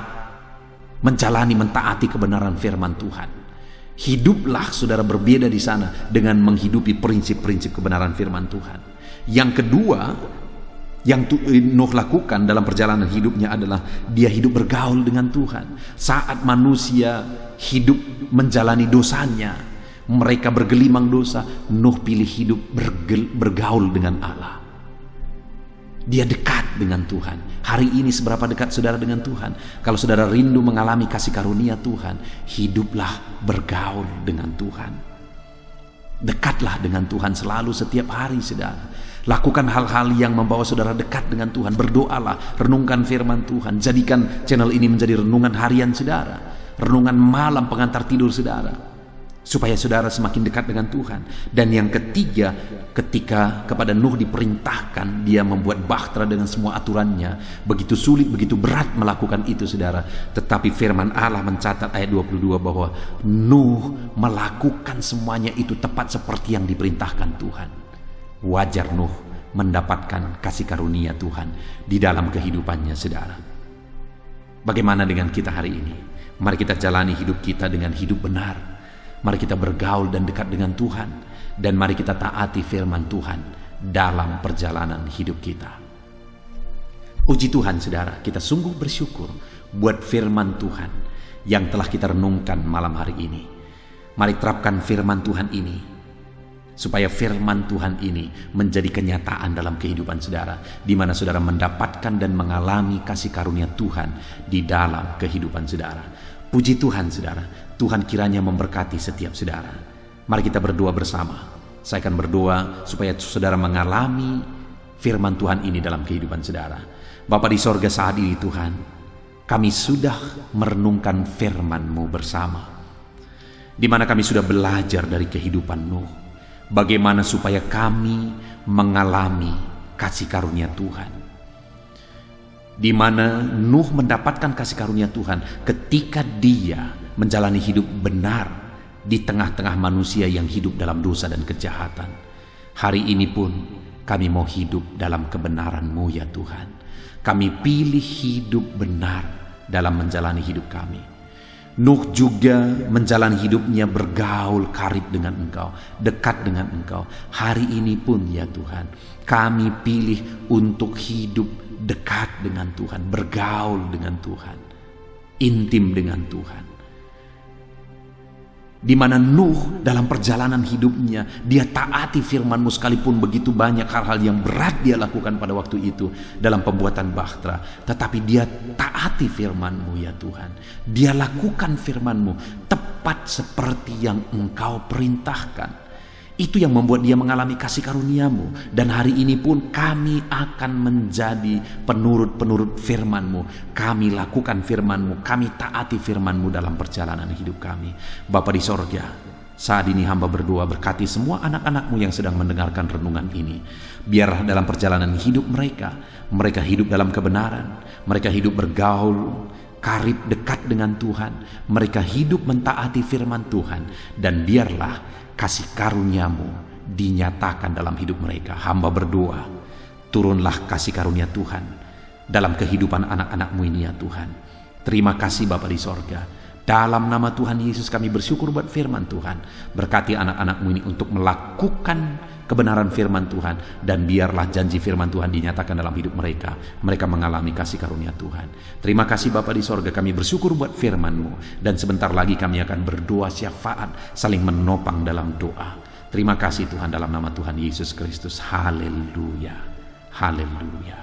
menjalani, mentaati kebenaran firman Tuhan. Hiduplah saudara berbeda di sana dengan menghidupi prinsip-prinsip kebenaran firman Tuhan. Yang kedua yang Nuh lakukan dalam perjalanan hidupnya adalah dia hidup bergaul dengan Tuhan. Saat manusia hidup menjalani dosanya, mereka bergelimang dosa, Nuh pilih hidup bergaul dengan Allah. Dia dekat dengan Tuhan. Hari ini seberapa dekat saudara dengan Tuhan? Kalau saudara rindu mengalami kasih karunia Tuhan, hiduplah bergaul dengan Tuhan. Dekatlah dengan Tuhan selalu setiap hari saudara. Lakukan hal-hal yang membawa saudara dekat dengan Tuhan. Berdoalah, renungkan firman Tuhan. Jadikan channel ini menjadi renungan harian saudara, renungan malam pengantar tidur saudara, supaya saudara semakin dekat dengan Tuhan. Dan yang ketiga, ketika kepada Nuh diperintahkan dia membuat bahtera dengan semua aturannya, begitu sulit, begitu berat melakukan itu saudara. Tetapi firman Allah mencatat ayat 22 bahwa Nuh melakukan semuanya itu tepat seperti yang diperintahkan Tuhan. Wajar Nuh mendapatkan kasih karunia Tuhan di dalam kehidupannya saudara. Bagaimana dengan kita hari ini? Mari kita jalani hidup kita dengan hidup benar. Mari kita bergaul dan dekat dengan Tuhan. Dan mari kita taati firman Tuhan dalam perjalanan hidup kita. Puji Tuhan saudara, kita sungguh bersyukur buat firman Tuhan yang telah kita renungkan malam hari ini. Mari terapkan firman Tuhan ini, supaya firman Tuhan ini menjadi kenyataan dalam kehidupan saudara, di mana saudara mendapatkan dan mengalami kasih karunia Tuhan di dalam kehidupan saudara. Puji Tuhan saudara, Tuhan kiranya memberkati setiap saudara. Mari kita berdoa bersama. Saya akan berdoa supaya saudara mengalami firman Tuhan ini dalam kehidupan saudara. Bapa di sorga, saat ini Tuhan, kami sudah merenungkan firman-Mu bersama, di mana kami sudah belajar dari kehidupan Nuh, bagaimana supaya kami mengalami kasih karunia Tuhan, di mana Nuh mendapatkan kasih karunia Tuhan ketika dia menjalani hidup benar di tengah-tengah manusia yang hidup dalam dosa dan kejahatan. Hari ini pun kami mau hidup dalam kebenaran-Mu ya Tuhan. Kami pilih hidup benar dalam menjalani hidup kami. Nuh juga menjalani hidupnya bergaul karib dengan Engkau, dekat dengan Engkau. Hari ini pun ya Tuhan, kami pilih untuk hidup dekat dengan Tuhan, bergaul dengan Tuhan, intim dengan Tuhan. Di mana Nuh dalam perjalanan hidupnya, dia taati firman-Mu sekalipun begitu banyak hal-hal yang berat dia lakukan pada waktu itu dalam pembuatan bahtera. Tetapi dia taati firman-Mu ya Tuhan. Dia lakukan firman-Mu tepat seperti yang Engkau perintahkan. Itu yang membuat dia mengalami kasih karunia-Mu. Dan hari ini pun kami akan menjadi penurut-penurut firman-Mu. Kami lakukan firman-Mu, kami taati firman-Mu dalam perjalanan hidup kami. Bapa di sorga, saat ini hamba berdoa berkati semua anak-anak-Mu yang sedang mendengarkan renungan ini. Biarlah dalam perjalanan hidup mereka hidup dalam kebenaran, mereka hidup bergaul, karib dekat dengan Tuhan, mereka hidup mentaati firman Tuhan, dan biarlah kasih karunia-Mu dinyatakan dalam hidup mereka. Hamba berdoa, turunlah kasih karunia Tuhan dalam kehidupan anak-anak-Mu ini ya Tuhan. Terima kasih Bapa di sorga. Dalam nama Tuhan Yesus kami bersyukur buat firman Tuhan. Berkati anak-anak-Mu ini untuk melakukan kebenaran firman Tuhan, dan biarlah janji firman Tuhan dinyatakan dalam hidup mereka. Mereka mengalami kasih karunia Tuhan. Terima kasih Bapa di sorga, kami bersyukur buat firman-Mu, dan sebentar lagi kami akan berdoa syafaat, saling menopang dalam doa. Terima kasih Tuhan, dalam nama Tuhan Yesus Kristus. Haleluya, haleluya.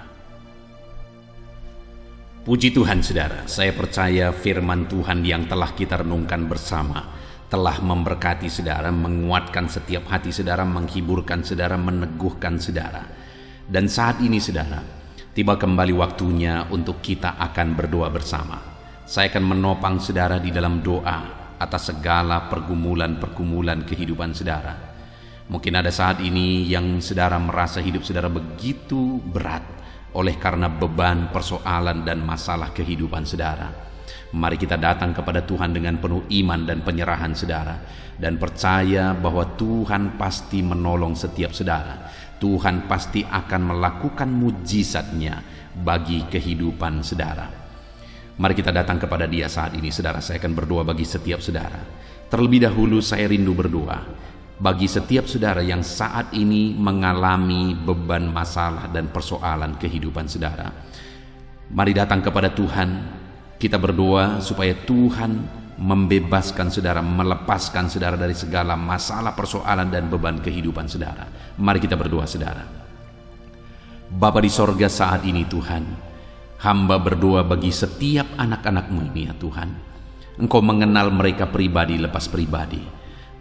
Puji Tuhan saudara, saya percaya firman Tuhan yang telah kita renungkan bersama telah memberkati saudara, menguatkan setiap hati saudara, menghiburkan saudara, meneguhkan saudara. Dan saat ini saudara, tiba kembali waktunya untuk kita akan berdoa bersama. Saya akan menopang saudara di dalam doa atas segala pergumulan-pergumulan kehidupan saudara. Mungkin ada saat ini yang saudara merasa hidup saudara begitu berat oleh karena beban, persoalan, dan masalah kehidupan saudara. Mari kita datang kepada Tuhan dengan penuh iman dan penyerahan saudara, dan percaya bahwa Tuhan pasti menolong setiap saudara. Tuhan pasti akan melakukan mujizat-Nya bagi kehidupan saudara. Mari kita datang kepada Dia saat ini saudara. Saya akan berdoa bagi setiap saudara. Terlebih dahulu saya rindu berdoa bagi setiap saudara yang saat ini mengalami beban, masalah, dan persoalan kehidupan saudara. Mari datang kepada Tuhan. Kita berdoa supaya Tuhan membebaskan saudara, melepaskan saudara dari segala masalah, persoalan, dan beban kehidupan saudara. Mari kita berdoa saudara. Bapa di sorga, saat ini Tuhan, hamba berdoa bagi setiap anak-anak-Mu ini ya Tuhan. Engkau mengenal mereka pribadi lepas pribadi.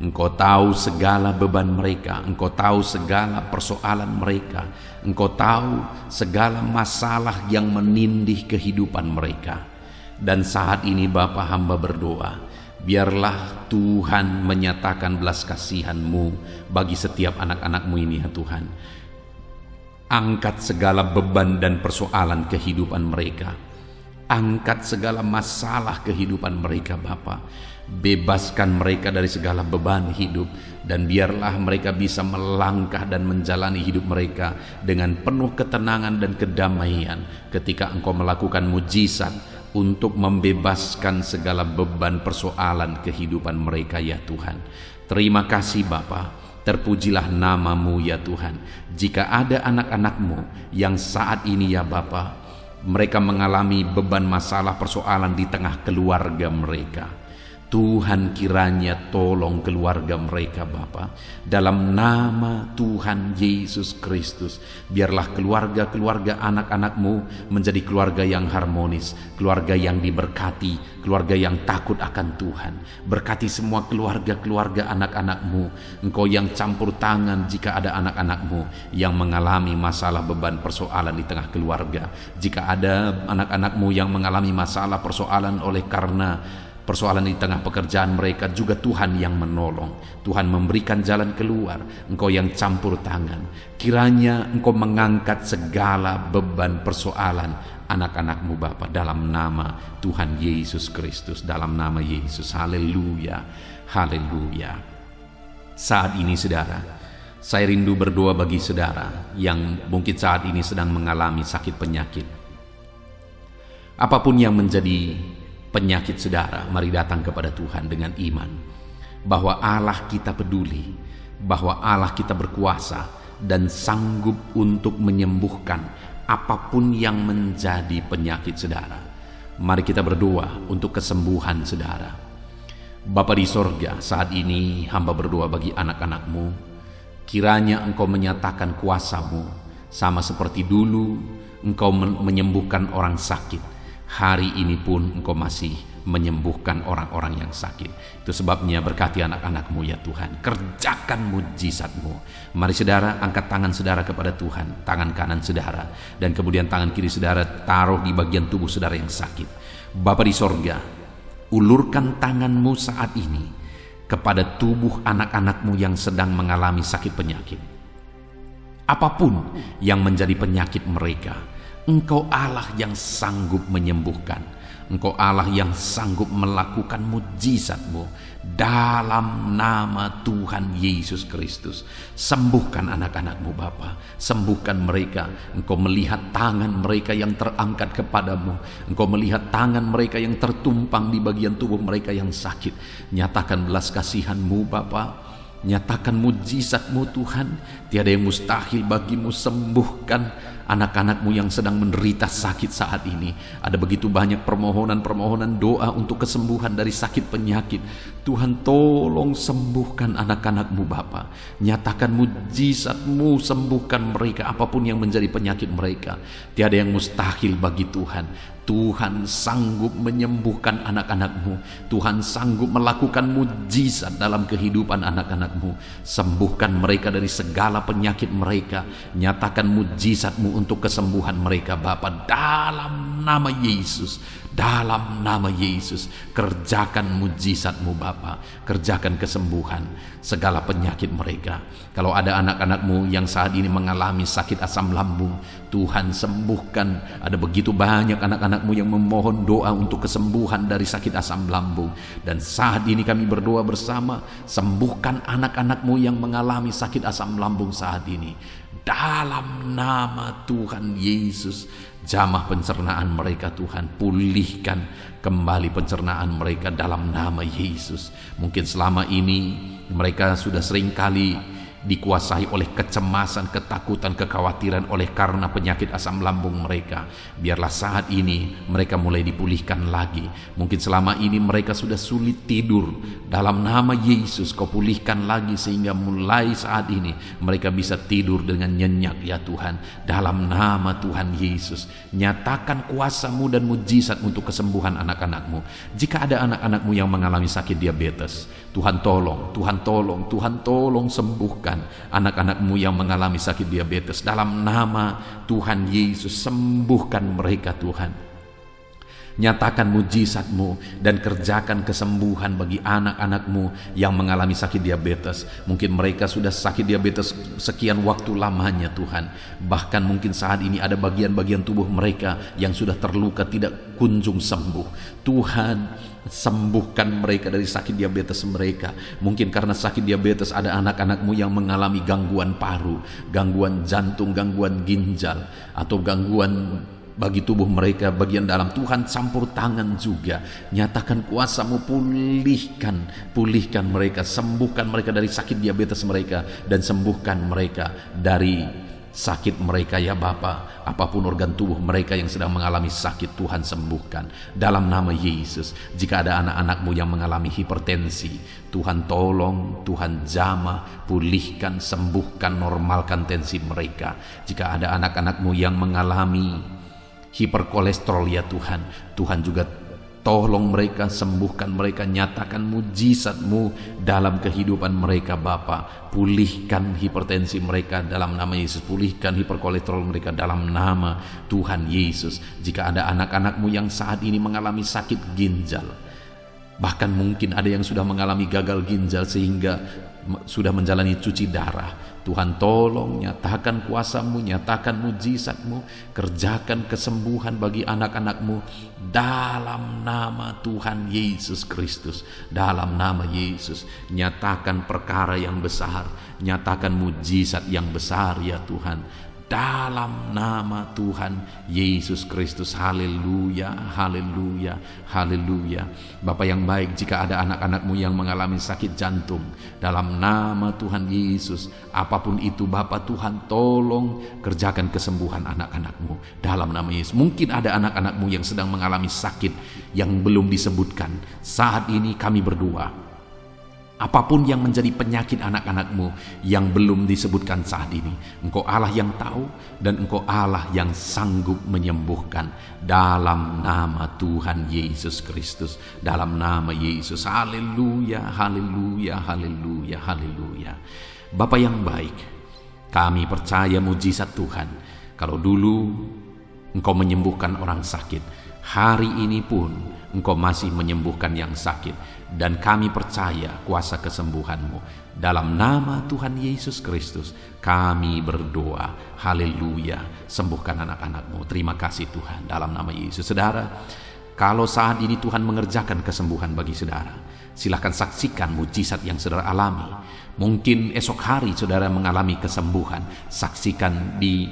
Engkau tahu segala beban mereka, Engkau tahu segala persoalan mereka, Engkau tahu segala masalah yang menindih kehidupan mereka. Dan saat ini Bapa, hamba berdoa, biarlah Tuhan menyatakan belas kasihan-Mu bagi setiap anak-anak-Mu ini ya Tuhan. Angkat segala beban dan persoalan kehidupan mereka. Angkat segala masalah kehidupan mereka Bapa. Bebaskan mereka dari segala beban hidup, dan biarlah mereka bisa melangkah dan menjalani hidup mereka dengan penuh ketenangan dan kedamaian ketika Engkau melakukan mujizat untuk membebaskan segala beban persoalan kehidupan mereka ya Tuhan. Terima kasih Bapa. Terpujilah nama-Mu ya Tuhan. Jika ada anak-anak-Mu yang saat ini ya Bapa, mereka mengalami beban, masalah, persoalan di tengah keluarga mereka, Tuhan kiranya tolong keluarga mereka Bapa. Dalam nama Tuhan Yesus Kristus, biarlah keluarga-keluarga anak-anak-Mu menjadi keluarga yang harmonis, keluarga yang diberkati, keluarga yang takut akan Tuhan. Berkati semua keluarga-keluarga anak-anak-Mu. Engkau yang campur tangan jika ada anak-anak-Mu yang mengalami masalah, beban, persoalan di tengah keluarga. Jika ada anak-anak-Mu yang mengalami masalah, persoalan oleh karena persoalan di tengah pekerjaan mereka, juga Tuhan yang menolong. Tuhan memberikan jalan keluar. Engkau yang campur tangan. Kiranya Engkau mengangkat segala beban persoalan anak-anak-Mu Bapa, dalam nama Tuhan Yesus Kristus, dalam nama Yesus. Haleluya, haleluya. Saat ini saudara, Saya rindu berdoa bagi saudara yang mungkin saat ini sedang mengalami sakit penyakit. Apapun yang menjadi penyakit saudara, mari datang kepada Tuhan dengan iman bahwa Allah kita peduli, bahwa Allah kita berkuasa dan sanggup untuk menyembuhkan apapun yang menjadi penyakit saudara. Mari kita berdoa untuk kesembuhan saudara. Bapa di sorga, saat ini hamba berdoa bagi anak-anak-Mu. Kiranya Engkau menyatakan kuasa-Mu, sama seperti dulu Engkau menyembuhkan orang sakit. Hari ini pun Engkau masih menyembuhkan orang-orang yang sakit. Itu sebabnya berkati anak-anak-Mu ya Tuhan. Kerjakan mujizat-Mu. Mari saudara, angkat tangan saudara kepada Tuhan. Tangan kanan saudara, dan kemudian tangan kiri saudara taruh di bagian tubuh saudara yang sakit. Bapa di sorga, ulurkan tangan-Mu saat ini kepada tubuh anak-anak-Mu yang sedang mengalami sakit penyakit. Apapun yang menjadi penyakit mereka, Engkau Allah yang sanggup menyembuhkan. Engkau Allah yang sanggup melakukan mujizat-Mu dalam nama Tuhan Yesus Kristus. Sembuhkan anak-anak-Mu Bapa, sembuhkan mereka. Engkau melihat tangan mereka yang terangkat kepadamu. Engkau melihat tangan mereka yang tertumpang di bagian tubuh mereka yang sakit. Nyatakan belas kasihan-Mu Bapa, nyatakan mujizat-Mu Tuhan. Tiada yang mustahil bagi-Mu. Sembuhkan anak-anak-Mu yang sedang menderita sakit saat ini. Ada begitu banyak permohonan-permohonan doa untuk kesembuhan dari sakit penyakit. Tuhan, tolong sembuhkan anak-anak-Mu Bapa. Nyatakan mujizat-Mu, sembuhkan mereka apapun yang menjadi penyakit mereka. Tiada yang mustahil bagi Tuhan. Tuhan sanggup menyembuhkan anak-anak-Mu. Tuhan sanggup melakukan mujizat dalam kehidupan anak-anak-Mu. Sembuhkan mereka dari segala penyakit mereka. Nyatakan mujizat-Mu untuk kesembuhan mereka Bapa, dalam nama Yesus. Dalam nama Yesus, kerjakan mujizat-Mu Bapa. Kerjakan kesembuhan segala penyakit mereka. Kalau ada anak-anak-Mu yang saat ini mengalami sakit asam lambung, Tuhan sembuhkan. Ada begitu banyak anak-anak-Mu yang memohon doa untuk kesembuhan dari sakit asam lambung. Dan saat ini kami berdoa bersama, sembuhkan anak-anak-Mu yang mengalami sakit asam lambung saat ini. Dalam nama Tuhan Yesus, jamah pencernaan mereka Tuhan, pulihkan kembali pencernaan mereka dalam nama Yesus. Mungkin selama ini mereka sudah sering kali dikuasai oleh kecemasan, ketakutan, kekhawatiran oleh karena penyakit asam lambung mereka. Biarlah saat ini mereka mulai dipulihkan lagi. Mungkin selama ini mereka sudah sulit tidur. Dalam nama Yesus, Kau pulihkan lagi sehingga mulai saat ini mereka bisa tidur dengan nyenyak ya Tuhan. Dalam nama Tuhan Yesus, nyatakan kuasa-Mu dan mujizat untuk kesembuhan anak-anak-Mu. Jika ada anak-anak-Mu yang mengalami sakit diabetes, Tuhan tolong, Tuhan tolong, Tuhan tolong sembuhkan anak-anak-Mu yang mengalami sakit diabetes. Dalam nama Tuhan Yesus, sembuhkan mereka Tuhan. Nyatakan mujizat-Mu dan kerjakan kesembuhan bagi anak-anak-Mu yang mengalami sakit diabetes. Mungkin mereka sudah sakit diabetes sekian waktu lamanya Tuhan. Bahkan mungkin saat ini ada bagian-bagian tubuh mereka yang sudah terluka tidak kunjung sembuh. Tuhan, sembuhkan mereka dari sakit diabetes mereka. Mungkin karena sakit diabetes ada anak-anak-Mu yang mengalami gangguan paru, gangguan jantung, gangguan ginjal, atau gangguan bagi tubuh mereka bagian dalam. Tuhan campur tangan juga. Nyatakan kuasa-Mu, pulihkan mereka, sembuhkan mereka dari sakit diabetes mereka, dan sembuhkan mereka dari sakit mereka ya Bapa. Apapun organ tubuh mereka yang sedang mengalami sakit, Tuhan sembuhkan dalam nama Yesus. Jika ada anak-anak-Mu yang mengalami hipertensi, Tuhan tolong, Tuhan jamah, pulihkan, sembuhkan, normalkan tensi mereka. Jika ada anak-anak-Mu yang mengalami hiperkolesterol ya Tuhan, Tuhan juga tolong mereka, sembuhkan mereka, nyatakan mujizat-Mu dalam kehidupan mereka Bapa. Pulihkan hipertensi mereka dalam nama Yesus, pulihkan hiperkolesterol mereka dalam nama Tuhan Yesus. Jika ada anak-anak-Mu yang saat ini mengalami sakit ginjal, Bahkan mungkin ada yang sudah mengalami gagal ginjal sehingga sudah menjalani cuci darah. Tuhan tolong nyatakan kuasa-Mu, nyatakan mujizat-Mu, kerjakan kesembuhan bagi anak-anak-Mu dalam nama Tuhan Yesus Kristus. Dalam nama Yesus, nyatakan perkara yang besar, nyatakan mujizat yang besar ya Tuhan. Dalam nama Tuhan Yesus Kristus. Haleluya, haleluya, haleluya. Bapa yang baik, jika ada anak-anak-Mu yang mengalami sakit jantung, dalam nama Tuhan Yesus, apapun itu Bapa Tuhan, tolong kerjakan kesembuhan anak-anak-Mu dalam nama Yesus. Mungkin ada anak-anak-Mu yang sedang mengalami sakit yang belum disebutkan. Saat ini kami berdoa, apapun yang menjadi penyakit anak-anak-Mu yang belum disebutkan saat ini, Engkau Allah yang tahu dan Engkau Allah yang sanggup menyembuhkan dalam nama Tuhan Yesus Kristus. Dalam nama Yesus. Haleluya, haleluya, haleluya, haleluya. Bapa yang baik, kami percaya mujizat Tuhan. Kalau dulu Engkau menyembuhkan orang sakit, hari ini pun Engkau masih menyembuhkan yang sakit. Dan kami percaya kuasa kesembuhan-Mu. Dalam nama Tuhan Yesus Kristus kami berdoa. Haleluya. Sembuhkan anak-anak-Mu. Terima kasih Tuhan. Dalam nama Yesus. Saudara, kalau saat ini Tuhan mengerjakan kesembuhan bagi saudara, silakan saksikan mujizat yang saudara alami. Mungkin esok hari saudara mengalami kesembuhan. Saksikan di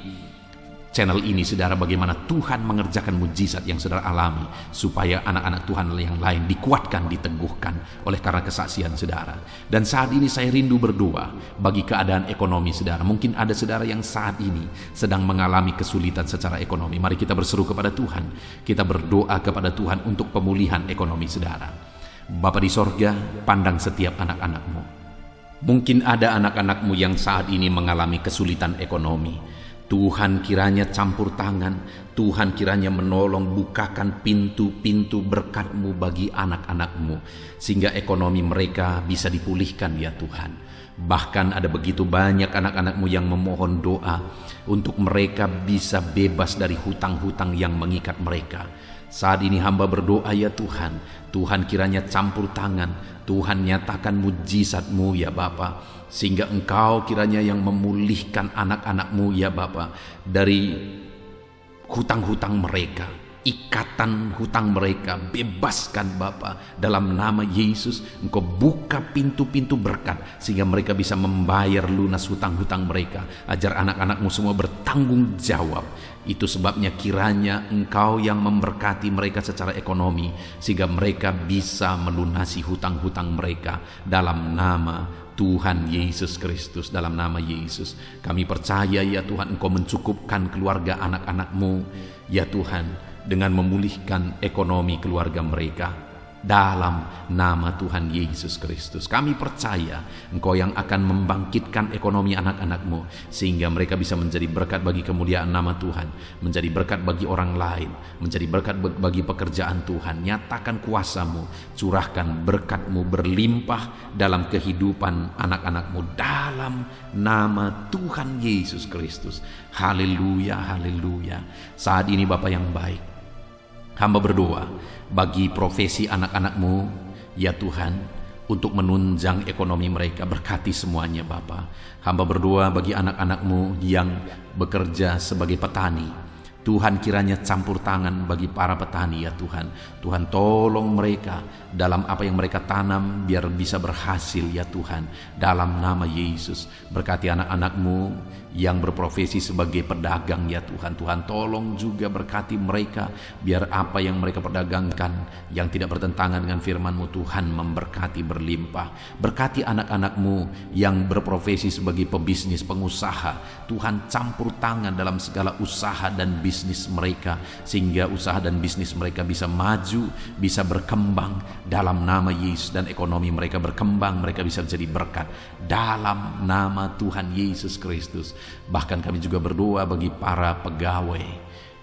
channel ini saudara bagaimana Tuhan mengerjakan mujizat yang saudara alami, supaya anak-anak Tuhan yang lain dikuatkan, diteguhkan oleh karena kesaksian saudara. Dan saat ini saya rindu berdoa bagi keadaan ekonomi saudara. Mungkin ada saudara yang saat ini sedang mengalami kesulitan secara ekonomi. Mari kita berseru kepada Tuhan, kita berdoa kepada Tuhan untuk pemulihan ekonomi saudara. Bapa di sorga, pandang setiap anak-anak-Mu. Mungkin ada anak-anak-Mu yang saat ini mengalami kesulitan ekonomi. Tuhan kiranya campur tangan, Tuhan kiranya menolong, bukakan pintu-pintu berkat-Mu bagi anak-anak-Mu, sehingga ekonomi mereka bisa dipulihkan ya Tuhan. Bahkan ada begitu banyak anak-anak-Mu yang memohon doa untuk mereka bisa bebas dari hutang-hutang yang mengikat mereka. Saat ini hamba berdoa ya Tuhan, Tuhan kiranya campur tangan, Tuhan nyatakan mujizat-Mu ya Bapa, sehingga Engkau kiranya yang memulihkan anak-anak-Mu ya Bapa dari hutang-hutang mereka, ikatan hutang mereka, bebaskan Bapa dalam nama Yesus. Engkau buka pintu-pintu berkat sehingga mereka bisa membayar lunas hutang-hutang mereka, ajar anak-anak-Mu semua bertanggung jawab. Itu sebabnya kiranya Engkau yang memberkati mereka secara ekonomi, sehingga mereka bisa melunasi hutang-hutang mereka dalam nama Tuhan Yesus Kristus. Dalam nama Yesus kami percaya ya Tuhan, Engkau mencukupkan keluarga anak-anak-Mu ya Tuhan, dengan memulihkan ekonomi keluarga mereka. Dalam nama Tuhan Yesus Kristus kami percaya Engkau yang akan membangkitkan ekonomi anak-anak-Mu, sehingga mereka bisa menjadi berkat bagi kemuliaan nama Tuhan, menjadi berkat bagi orang lain, menjadi berkat bagi pekerjaan Tuhan. Nyatakan kuasa-Mu, curahkan berkat-Mu berlimpah dalam kehidupan anak-anak-Mu dalam nama Tuhan Yesus Kristus. Haleluya, haleluya. Saat ini Bapa yang baik, hamba berdoa bagi profesi anak-anak-Mu ya Tuhan, untuk menunjang ekonomi mereka. Berkati semuanya Bapa. Hamba berdoa bagi anak-anak-Mu yang bekerja sebagai petani. Tuhan kiranya campur tangan bagi para petani ya Tuhan. Tuhan tolong mereka dalam apa yang mereka tanam biar bisa berhasil ya Tuhan. Dalam nama Yesus berkati anak-anak-Mu yang berprofesi sebagai pedagang ya Tuhan. Tuhan tolong juga berkati mereka biar apa yang mereka perdagangkan yang tidak bertentangan dengan firman-Mu Tuhan memberkati berlimpah. Berkati anak-anak-Mu yang berprofesi sebagai pebisnis, pengusaha. Tuhan campur tangan dalam segala usaha dan bisnis mereka, sehingga usaha dan bisnis mereka bisa maju, bisa berkembang dalam nama Yesus, dan ekonomi mereka berkembang, mereka bisa menjadi berkat dalam nama Tuhan Yesus Kristus. Bahkan kami juga berdoa bagi para pegawai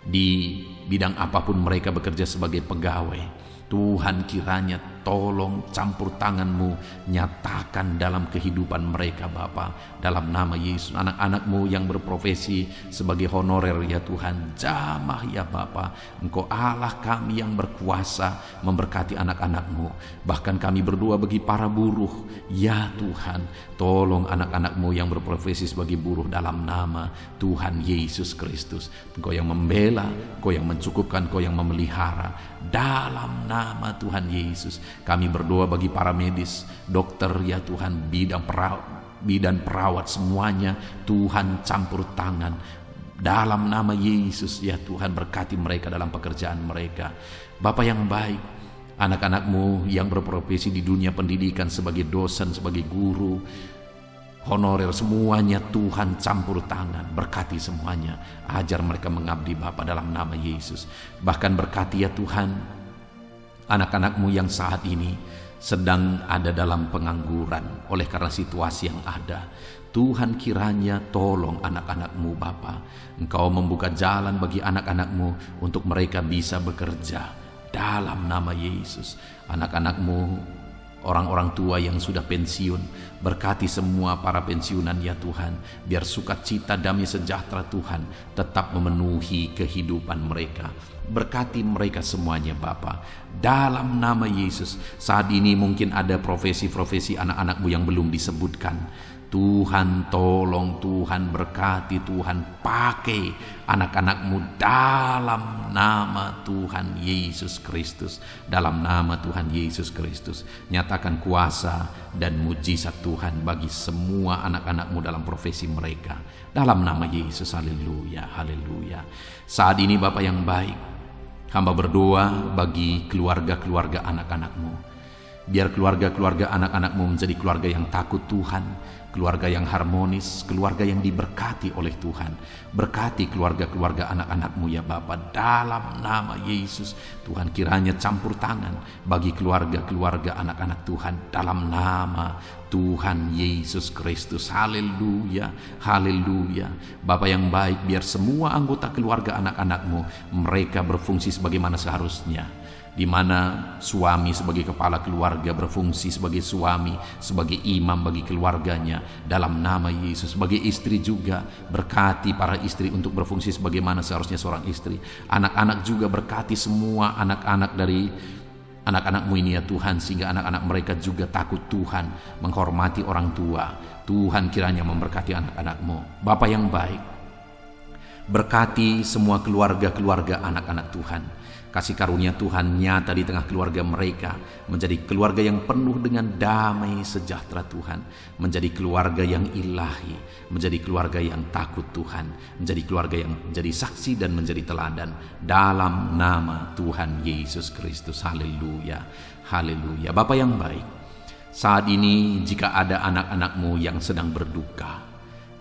di bidang apapun mereka bekerja sebagai pegawai. Tuhan kiranya tolong campur tangan-Mu nyatakan dalam kehidupan mereka Bapa. Dalam nama Yesus, anak-anak-Mu yang berprofesi sebagai honorer ya Tuhan, jamah ya Bapa. Engkau Allah kami yang berkuasa memberkati anak-anak-Mu. Bahkan kami berdoa bagi para buruh ya Tuhan, tolong anak-anak-Mu yang berprofesi sebagai buruh dalam nama Tuhan Yesus Kristus. Engkau yang membela, Engkau yang mencukupkan, Engkau yang memelihara. Dalam nama Tuhan Yesus kami berdoa bagi para medis, dokter ya Tuhan, bidan perawat semuanya, Tuhan campur tangan. Dalam nama Yesus ya Tuhan, berkati mereka dalam pekerjaan mereka. Bapa yang baik, anak-anak-Mu yang berprofesi di dunia pendidikan sebagai dosen, sebagai guru, honorer, semuanya Tuhan campur tangan, berkati semuanya, ajar mereka mengabdi Bapa dalam nama Yesus. Bahkan berkati ya Tuhan anak-anak-Mu yang saat ini sedang ada dalam pengangguran oleh karena situasi yang ada. Tuhan kiranya tolong anak-anak-Mu Bapa, Engkau membuka jalan bagi anak-anak-Mu untuk mereka bisa bekerja dalam nama Yesus. Anak-anak-Mu, orang-orang tua yang sudah pensiun, berkati semua para pensiunan ya Tuhan, biar sukacita damai sejahtera Tuhan tetap memenuhi kehidupan mereka. Berkati mereka semuanya Bapa, dalam nama Yesus. Saat ini mungkin ada profesi-profesi anak-anak-Mu yang belum disebutkan. Tuhan tolong, Tuhan berkati, Tuhan pakai anak-anak-Mu dalam nama Tuhan Yesus Kristus. Dalam nama Tuhan Yesus Kristus, nyatakan kuasa dan mujizat Tuhan bagi semua anak-anak-Mu dalam profesi mereka. Dalam nama Yesus, haleluya, haleluya. Saat ini Bapa yang baik, hamba berdoa bagi keluarga-keluarga anak-anak-Mu. Biar keluarga-keluarga anak-anak-Mu menjadi keluarga yang takut Tuhan, keluarga yang harmonis, keluarga yang diberkati oleh Tuhan. Berkati keluarga-keluarga anak-anak-Mu ya Bapa, dalam nama Yesus. Tuhan kiranya campur tangan bagi keluarga-keluarga anak-anak Tuhan dalam nama Tuhan Yesus Kristus. Haleluya, haleluya. Bapa yang baik, biar semua anggota keluarga anak-anak-Mu mereka berfungsi sebagaimana seharusnya. Di mana suami sebagai kepala keluarga berfungsi sebagai suami, sebagai imam bagi keluarganya dalam nama Yesus. Sebagai istri juga, berkati para istri untuk berfungsi sebagaimana seharusnya seorang istri. Anak-anak juga berkati semua anak-anak dari anak-anak-Mu ini ya Tuhan, sehingga anak-anak mereka juga takut Tuhan, menghormati orang tua. Tuhan kiranya memberkati anak-anak-Mu. Bapa yang baik, berkati semua keluarga-keluarga anak-anak Tuhan. Kasih karunia Tuhan nyata di tengah keluarga mereka, menjadi keluarga yang penuh dengan damai sejahtera Tuhan, menjadi keluarga yang ilahi, menjadi keluarga yang takut Tuhan, menjadi keluarga yang menjadi saksi dan menjadi teladan dalam nama Tuhan Yesus Kristus. Haleluya, haleluya. Bapa yang baik, saat ini jika ada anak-anak-Mu yang sedang berduka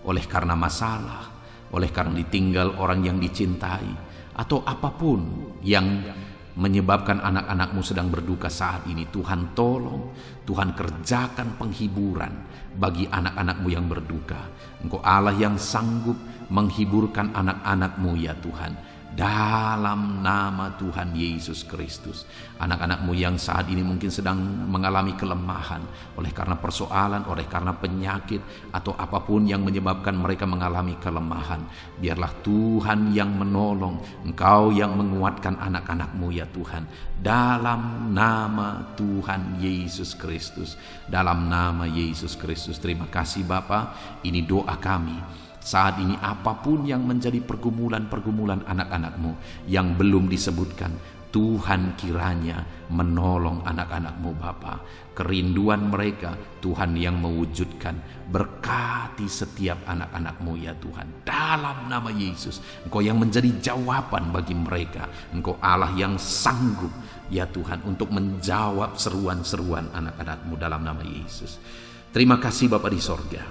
oleh karena masalah, oleh karena ditinggal orang yang dicintai, atau apapun yang menyebabkan anak-anak-Mu sedang berduka saat ini, Tuhan tolong, Tuhan kerjakan penghiburan bagi anak-anak-Mu yang berduka. Engkau Allah yang sanggup menghiburkan anak-anak-Mu ya Tuhan, dalam nama Tuhan Yesus Kristus. Anak-anak-Mu yang saat ini mungkin sedang mengalami kelemahan oleh karena persoalan, oleh karena penyakit, atau apapun yang menyebabkan mereka mengalami kelemahan, biarlah Tuhan yang menolong, Engkau yang menguatkan anak-anak-Mu ya Tuhan, dalam nama Tuhan Yesus Kristus. Dalam nama Yesus Kristus. Terima kasih Bapa, ini doa kami. Saat ini apapun yang menjadi pergumulan-pergumulan anak-anak-Mu yang belum disebutkan, Tuhan kiranya menolong anak-anak-Mu Bapa. Kerinduan mereka Tuhan yang mewujudkan. Berkati setiap anak-anak-Mu ya Tuhan, dalam nama Yesus. Engkau yang menjadi jawaban bagi mereka. Engkau Allah yang sanggup ya Tuhan untuk menjawab seruan-seruan anak-anak-Mu dalam nama Yesus. Terima kasih Bapa di sorga.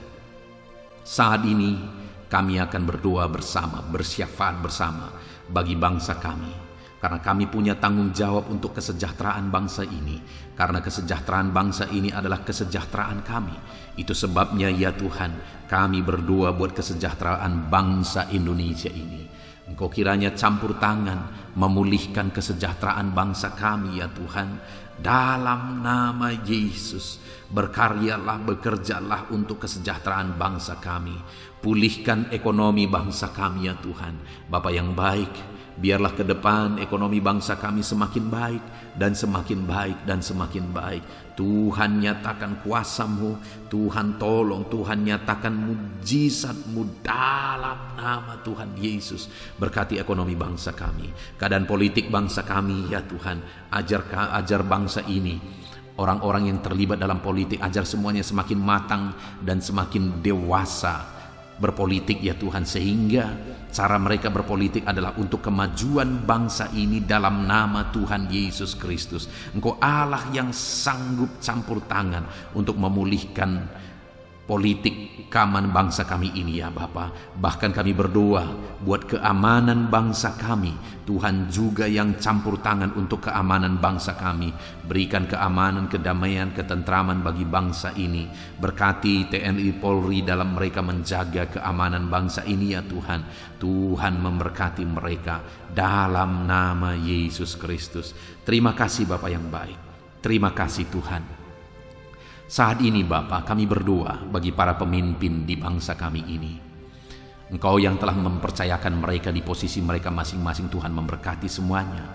Saat ini kami akan berdoa bersama, bersyafaat bersama bagi bangsa kami. Karena kami punya tanggung jawab untuk kesejahteraan bangsa ini. Karena kesejahteraan bangsa ini adalah kesejahteraan kami. Itu sebabnya ya Tuhan, kami berdoa buat kesejahteraan bangsa Indonesia ini. Engkau kiranya campur tangan memulihkan kesejahteraan bangsa kami ya Tuhan. dalam nama Yesus. Berkaryalah, bekerjalah untuk kesejahteraan bangsa kami. Pulihkan ekonomi bangsa kami ya Tuhan. Bapa yang baik, biarlah ke depan ekonomi bangsa kami semakin baik dan semakin baik dan semakin baik. Tuhan nyatakan kuasa-Mu, Tuhan tolong, Tuhan nyatakan mujizat-Mu dalam nama Tuhan Yesus. Berkati ekonomi bangsa kami, keadaan politik bangsa kami ya Tuhan. Ajar bangsa ini, orang-orang yang terlibat dalam politik, ajar semuanya semakin matang dan semakin dewasa berpolitik ya Tuhan, sehingga cara mereka berpolitik adalah untuk kemajuan bangsa ini dalam nama Tuhan Yesus Kristus. Engkau Allah yang sanggup campur tangan untuk memulihkan politik keamanan bangsa kami ini ya Bapa. Bahkan kami berdoa buat keamanan bangsa kami. Tuhan juga yang campur tangan untuk keamanan bangsa kami. Berikan keamanan, kedamaian, ketentraman bagi bangsa ini. Berkati TNI Polri dalam mereka menjaga keamanan bangsa ini ya Tuhan. Tuhan memberkati mereka dalam nama Yesus Kristus. Terima kasih Bapa yang baik. Terima kasih Tuhan. Saat ini Bapa, kami berdoa bagi para pemimpin di bangsa kami ini. Engkau yang telah mempercayakan mereka di posisi mereka masing-masing, Tuhan memberkati semuanya.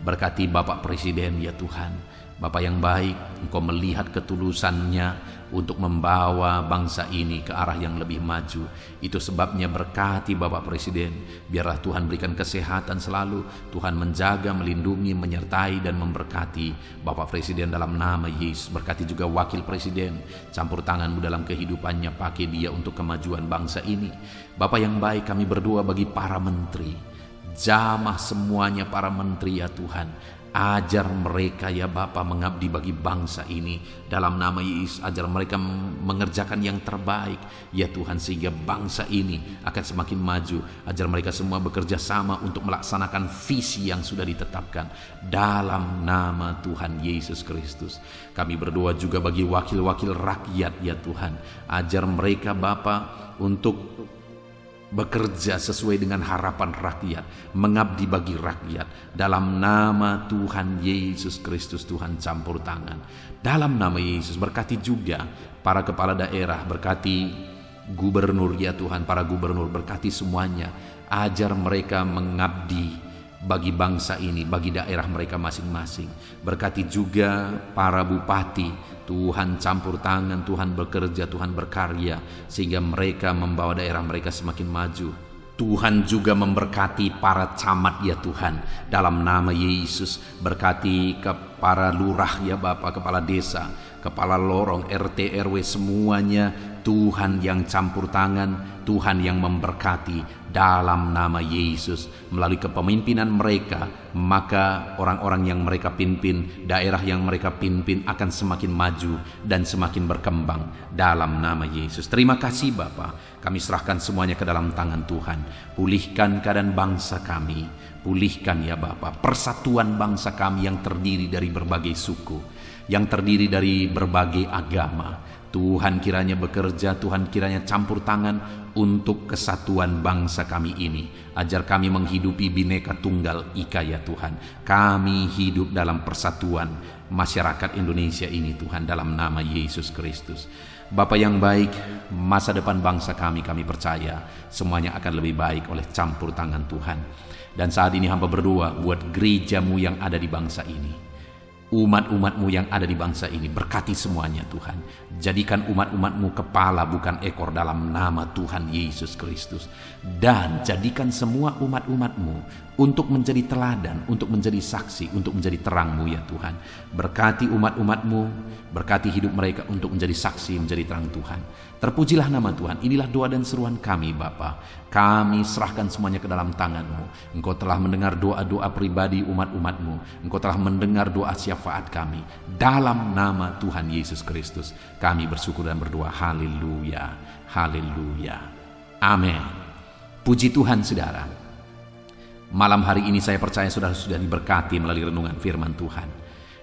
Berkati Bapak Presiden ya Tuhan. Bapak yang baik, Engkau melihat ketulusannya untuk membawa bangsa ini ke arah yang lebih maju. Itu sebabnya berkati Bapak Presiden. Biarlah Tuhan berikan kesehatan selalu. Tuhan menjaga, melindungi, menyertai dan memberkati Bapak Presiden dalam nama Yesus. Berkati juga Wakil Presiden. Campur tangan-Mu dalam kehidupannya. Pakai dia untuk kemajuan bangsa ini. Bapak yang baik, kami berdoa bagi para menteri. Jamah semuanya para menteri ya Tuhan. Ajar mereka ya Bapa mengabdi bagi bangsa ini dalam nama Yesus. Ajar mereka mengerjakan yang terbaik ya Tuhan, sehingga bangsa ini akan semakin maju. Ajar mereka semua bekerja sama untuk melaksanakan visi yang sudah ditetapkan dalam nama Tuhan Yesus Kristus. Kami berdoa juga bagi wakil-wakil rakyat ya Tuhan. Ajar mereka Bapa untuk bekerja sesuai dengan harapan rakyat, mengabdi bagi rakyat dalam nama Tuhan Yesus Kristus. Tuhan campur tangan dalam nama Yesus. Berkati juga para kepala daerah, berkati gubernur ya Tuhan, para gubernur, berkati semuanya. Ajar mereka mengabdi bagi bangsa ini, bagi daerah mereka masing-masing. Berkati juga para bupati. Tuhan campur tangan, Tuhan bekerja, Tuhan berkarya, sehingga mereka membawa daerah mereka semakin maju. Tuhan juga memberkati para camat ya Tuhan dalam nama Yesus. Berkati ke para lurah ya Bapak, kepala desa, kepala lorong, RT, RW, semuanya Tuhan yang campur tangan, Tuhan yang memberkati dalam nama Yesus. Melalui kepemimpinan mereka, maka orang-orang yang mereka pimpin, daerah yang mereka pimpin akan semakin maju dan semakin berkembang dalam nama Yesus. Terima kasih Bapa, kami serahkan semuanya ke dalam tangan Tuhan. Pulihkan keadaan bangsa kami, pulihkan ya Bapa persatuan bangsa kami yang terdiri dari berbagai suku, yang terdiri dari berbagai agama. Tuhan kiranya bekerja, Tuhan kiranya campur tangan untuk kesatuan bangsa kami ini. Ajar kami menghidupi Bhinneka Tunggal Ika ya Tuhan. Kami hidup dalam persatuan masyarakat Indonesia ini Tuhan, dalam nama Yesus Kristus. Bapa yang baik, masa depan bangsa kami percaya semuanya akan lebih baik oleh campur tangan Tuhan. Dan saat ini hamba berdoa buat gereja-Mu yang ada di bangsa ini, umat-umat-Mu yang ada di bangsa ini. Berkati semuanya Tuhan. Jadikan umat-umat-Mu kepala bukan ekor dalam nama Tuhan Yesus Kristus. Dan jadikan semua umat-umat-Mu untuk menjadi teladan, untuk menjadi saksi, untuk menjadi terang-Mu ya Tuhan. Berkati umat-umat-Mu, berkati hidup mereka untuk menjadi saksi, menjadi terang Tuhan. Terpujilah nama Tuhan. Inilah doa dan seruan kami Bapa. Kami serahkan semuanya ke dalam tangan-Mu. Engkau telah mendengar doa-doa pribadi umat-umat-Mu. Engkau telah mendengar doa syafaat kami. Dalam nama Tuhan Yesus Kristus, kami bersyukur dan berdoa. Haleluya, haleluya, amin. Puji Tuhan saudara. Malam hari ini saya percaya saudara sudah diberkati melalui renungan firman Tuhan.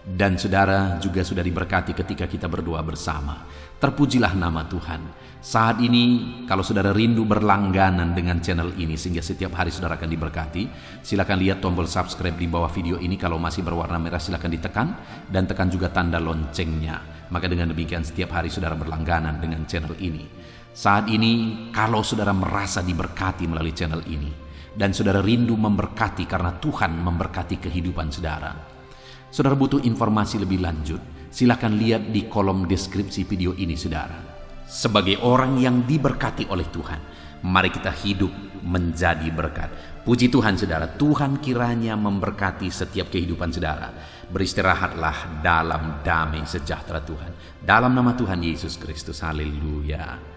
Dan saudara juga sudah diberkati ketika kita berdoa bersama. Terpujilah nama Tuhan. Saat ini kalau saudara rindu berlangganan dengan channel ini sehingga setiap hari saudara akan diberkati, silakan lihat tombol subscribe di bawah video ini. Kalau masih berwarna merah silakan ditekan dan tekan juga tanda loncengnya. Maka dengan demikian setiap hari saudara berlangganan dengan channel ini. Saat ini kalau saudara merasa diberkati melalui channel ini dan saudara rindu memberkati karena Tuhan memberkati kehidupan saudara, saudara butuh informasi lebih lanjut, silakan lihat di kolom deskripsi video ini saudara. Sebagai orang yang diberkati oleh Tuhan, mari kita hidup menjadi berkat. Puji Tuhan saudara, Tuhan kiranya memberkati setiap kehidupan saudara. Beristirahatlah dalam damai sejahtera Tuhan. Dalam nama Tuhan Yesus Kristus, haleluya.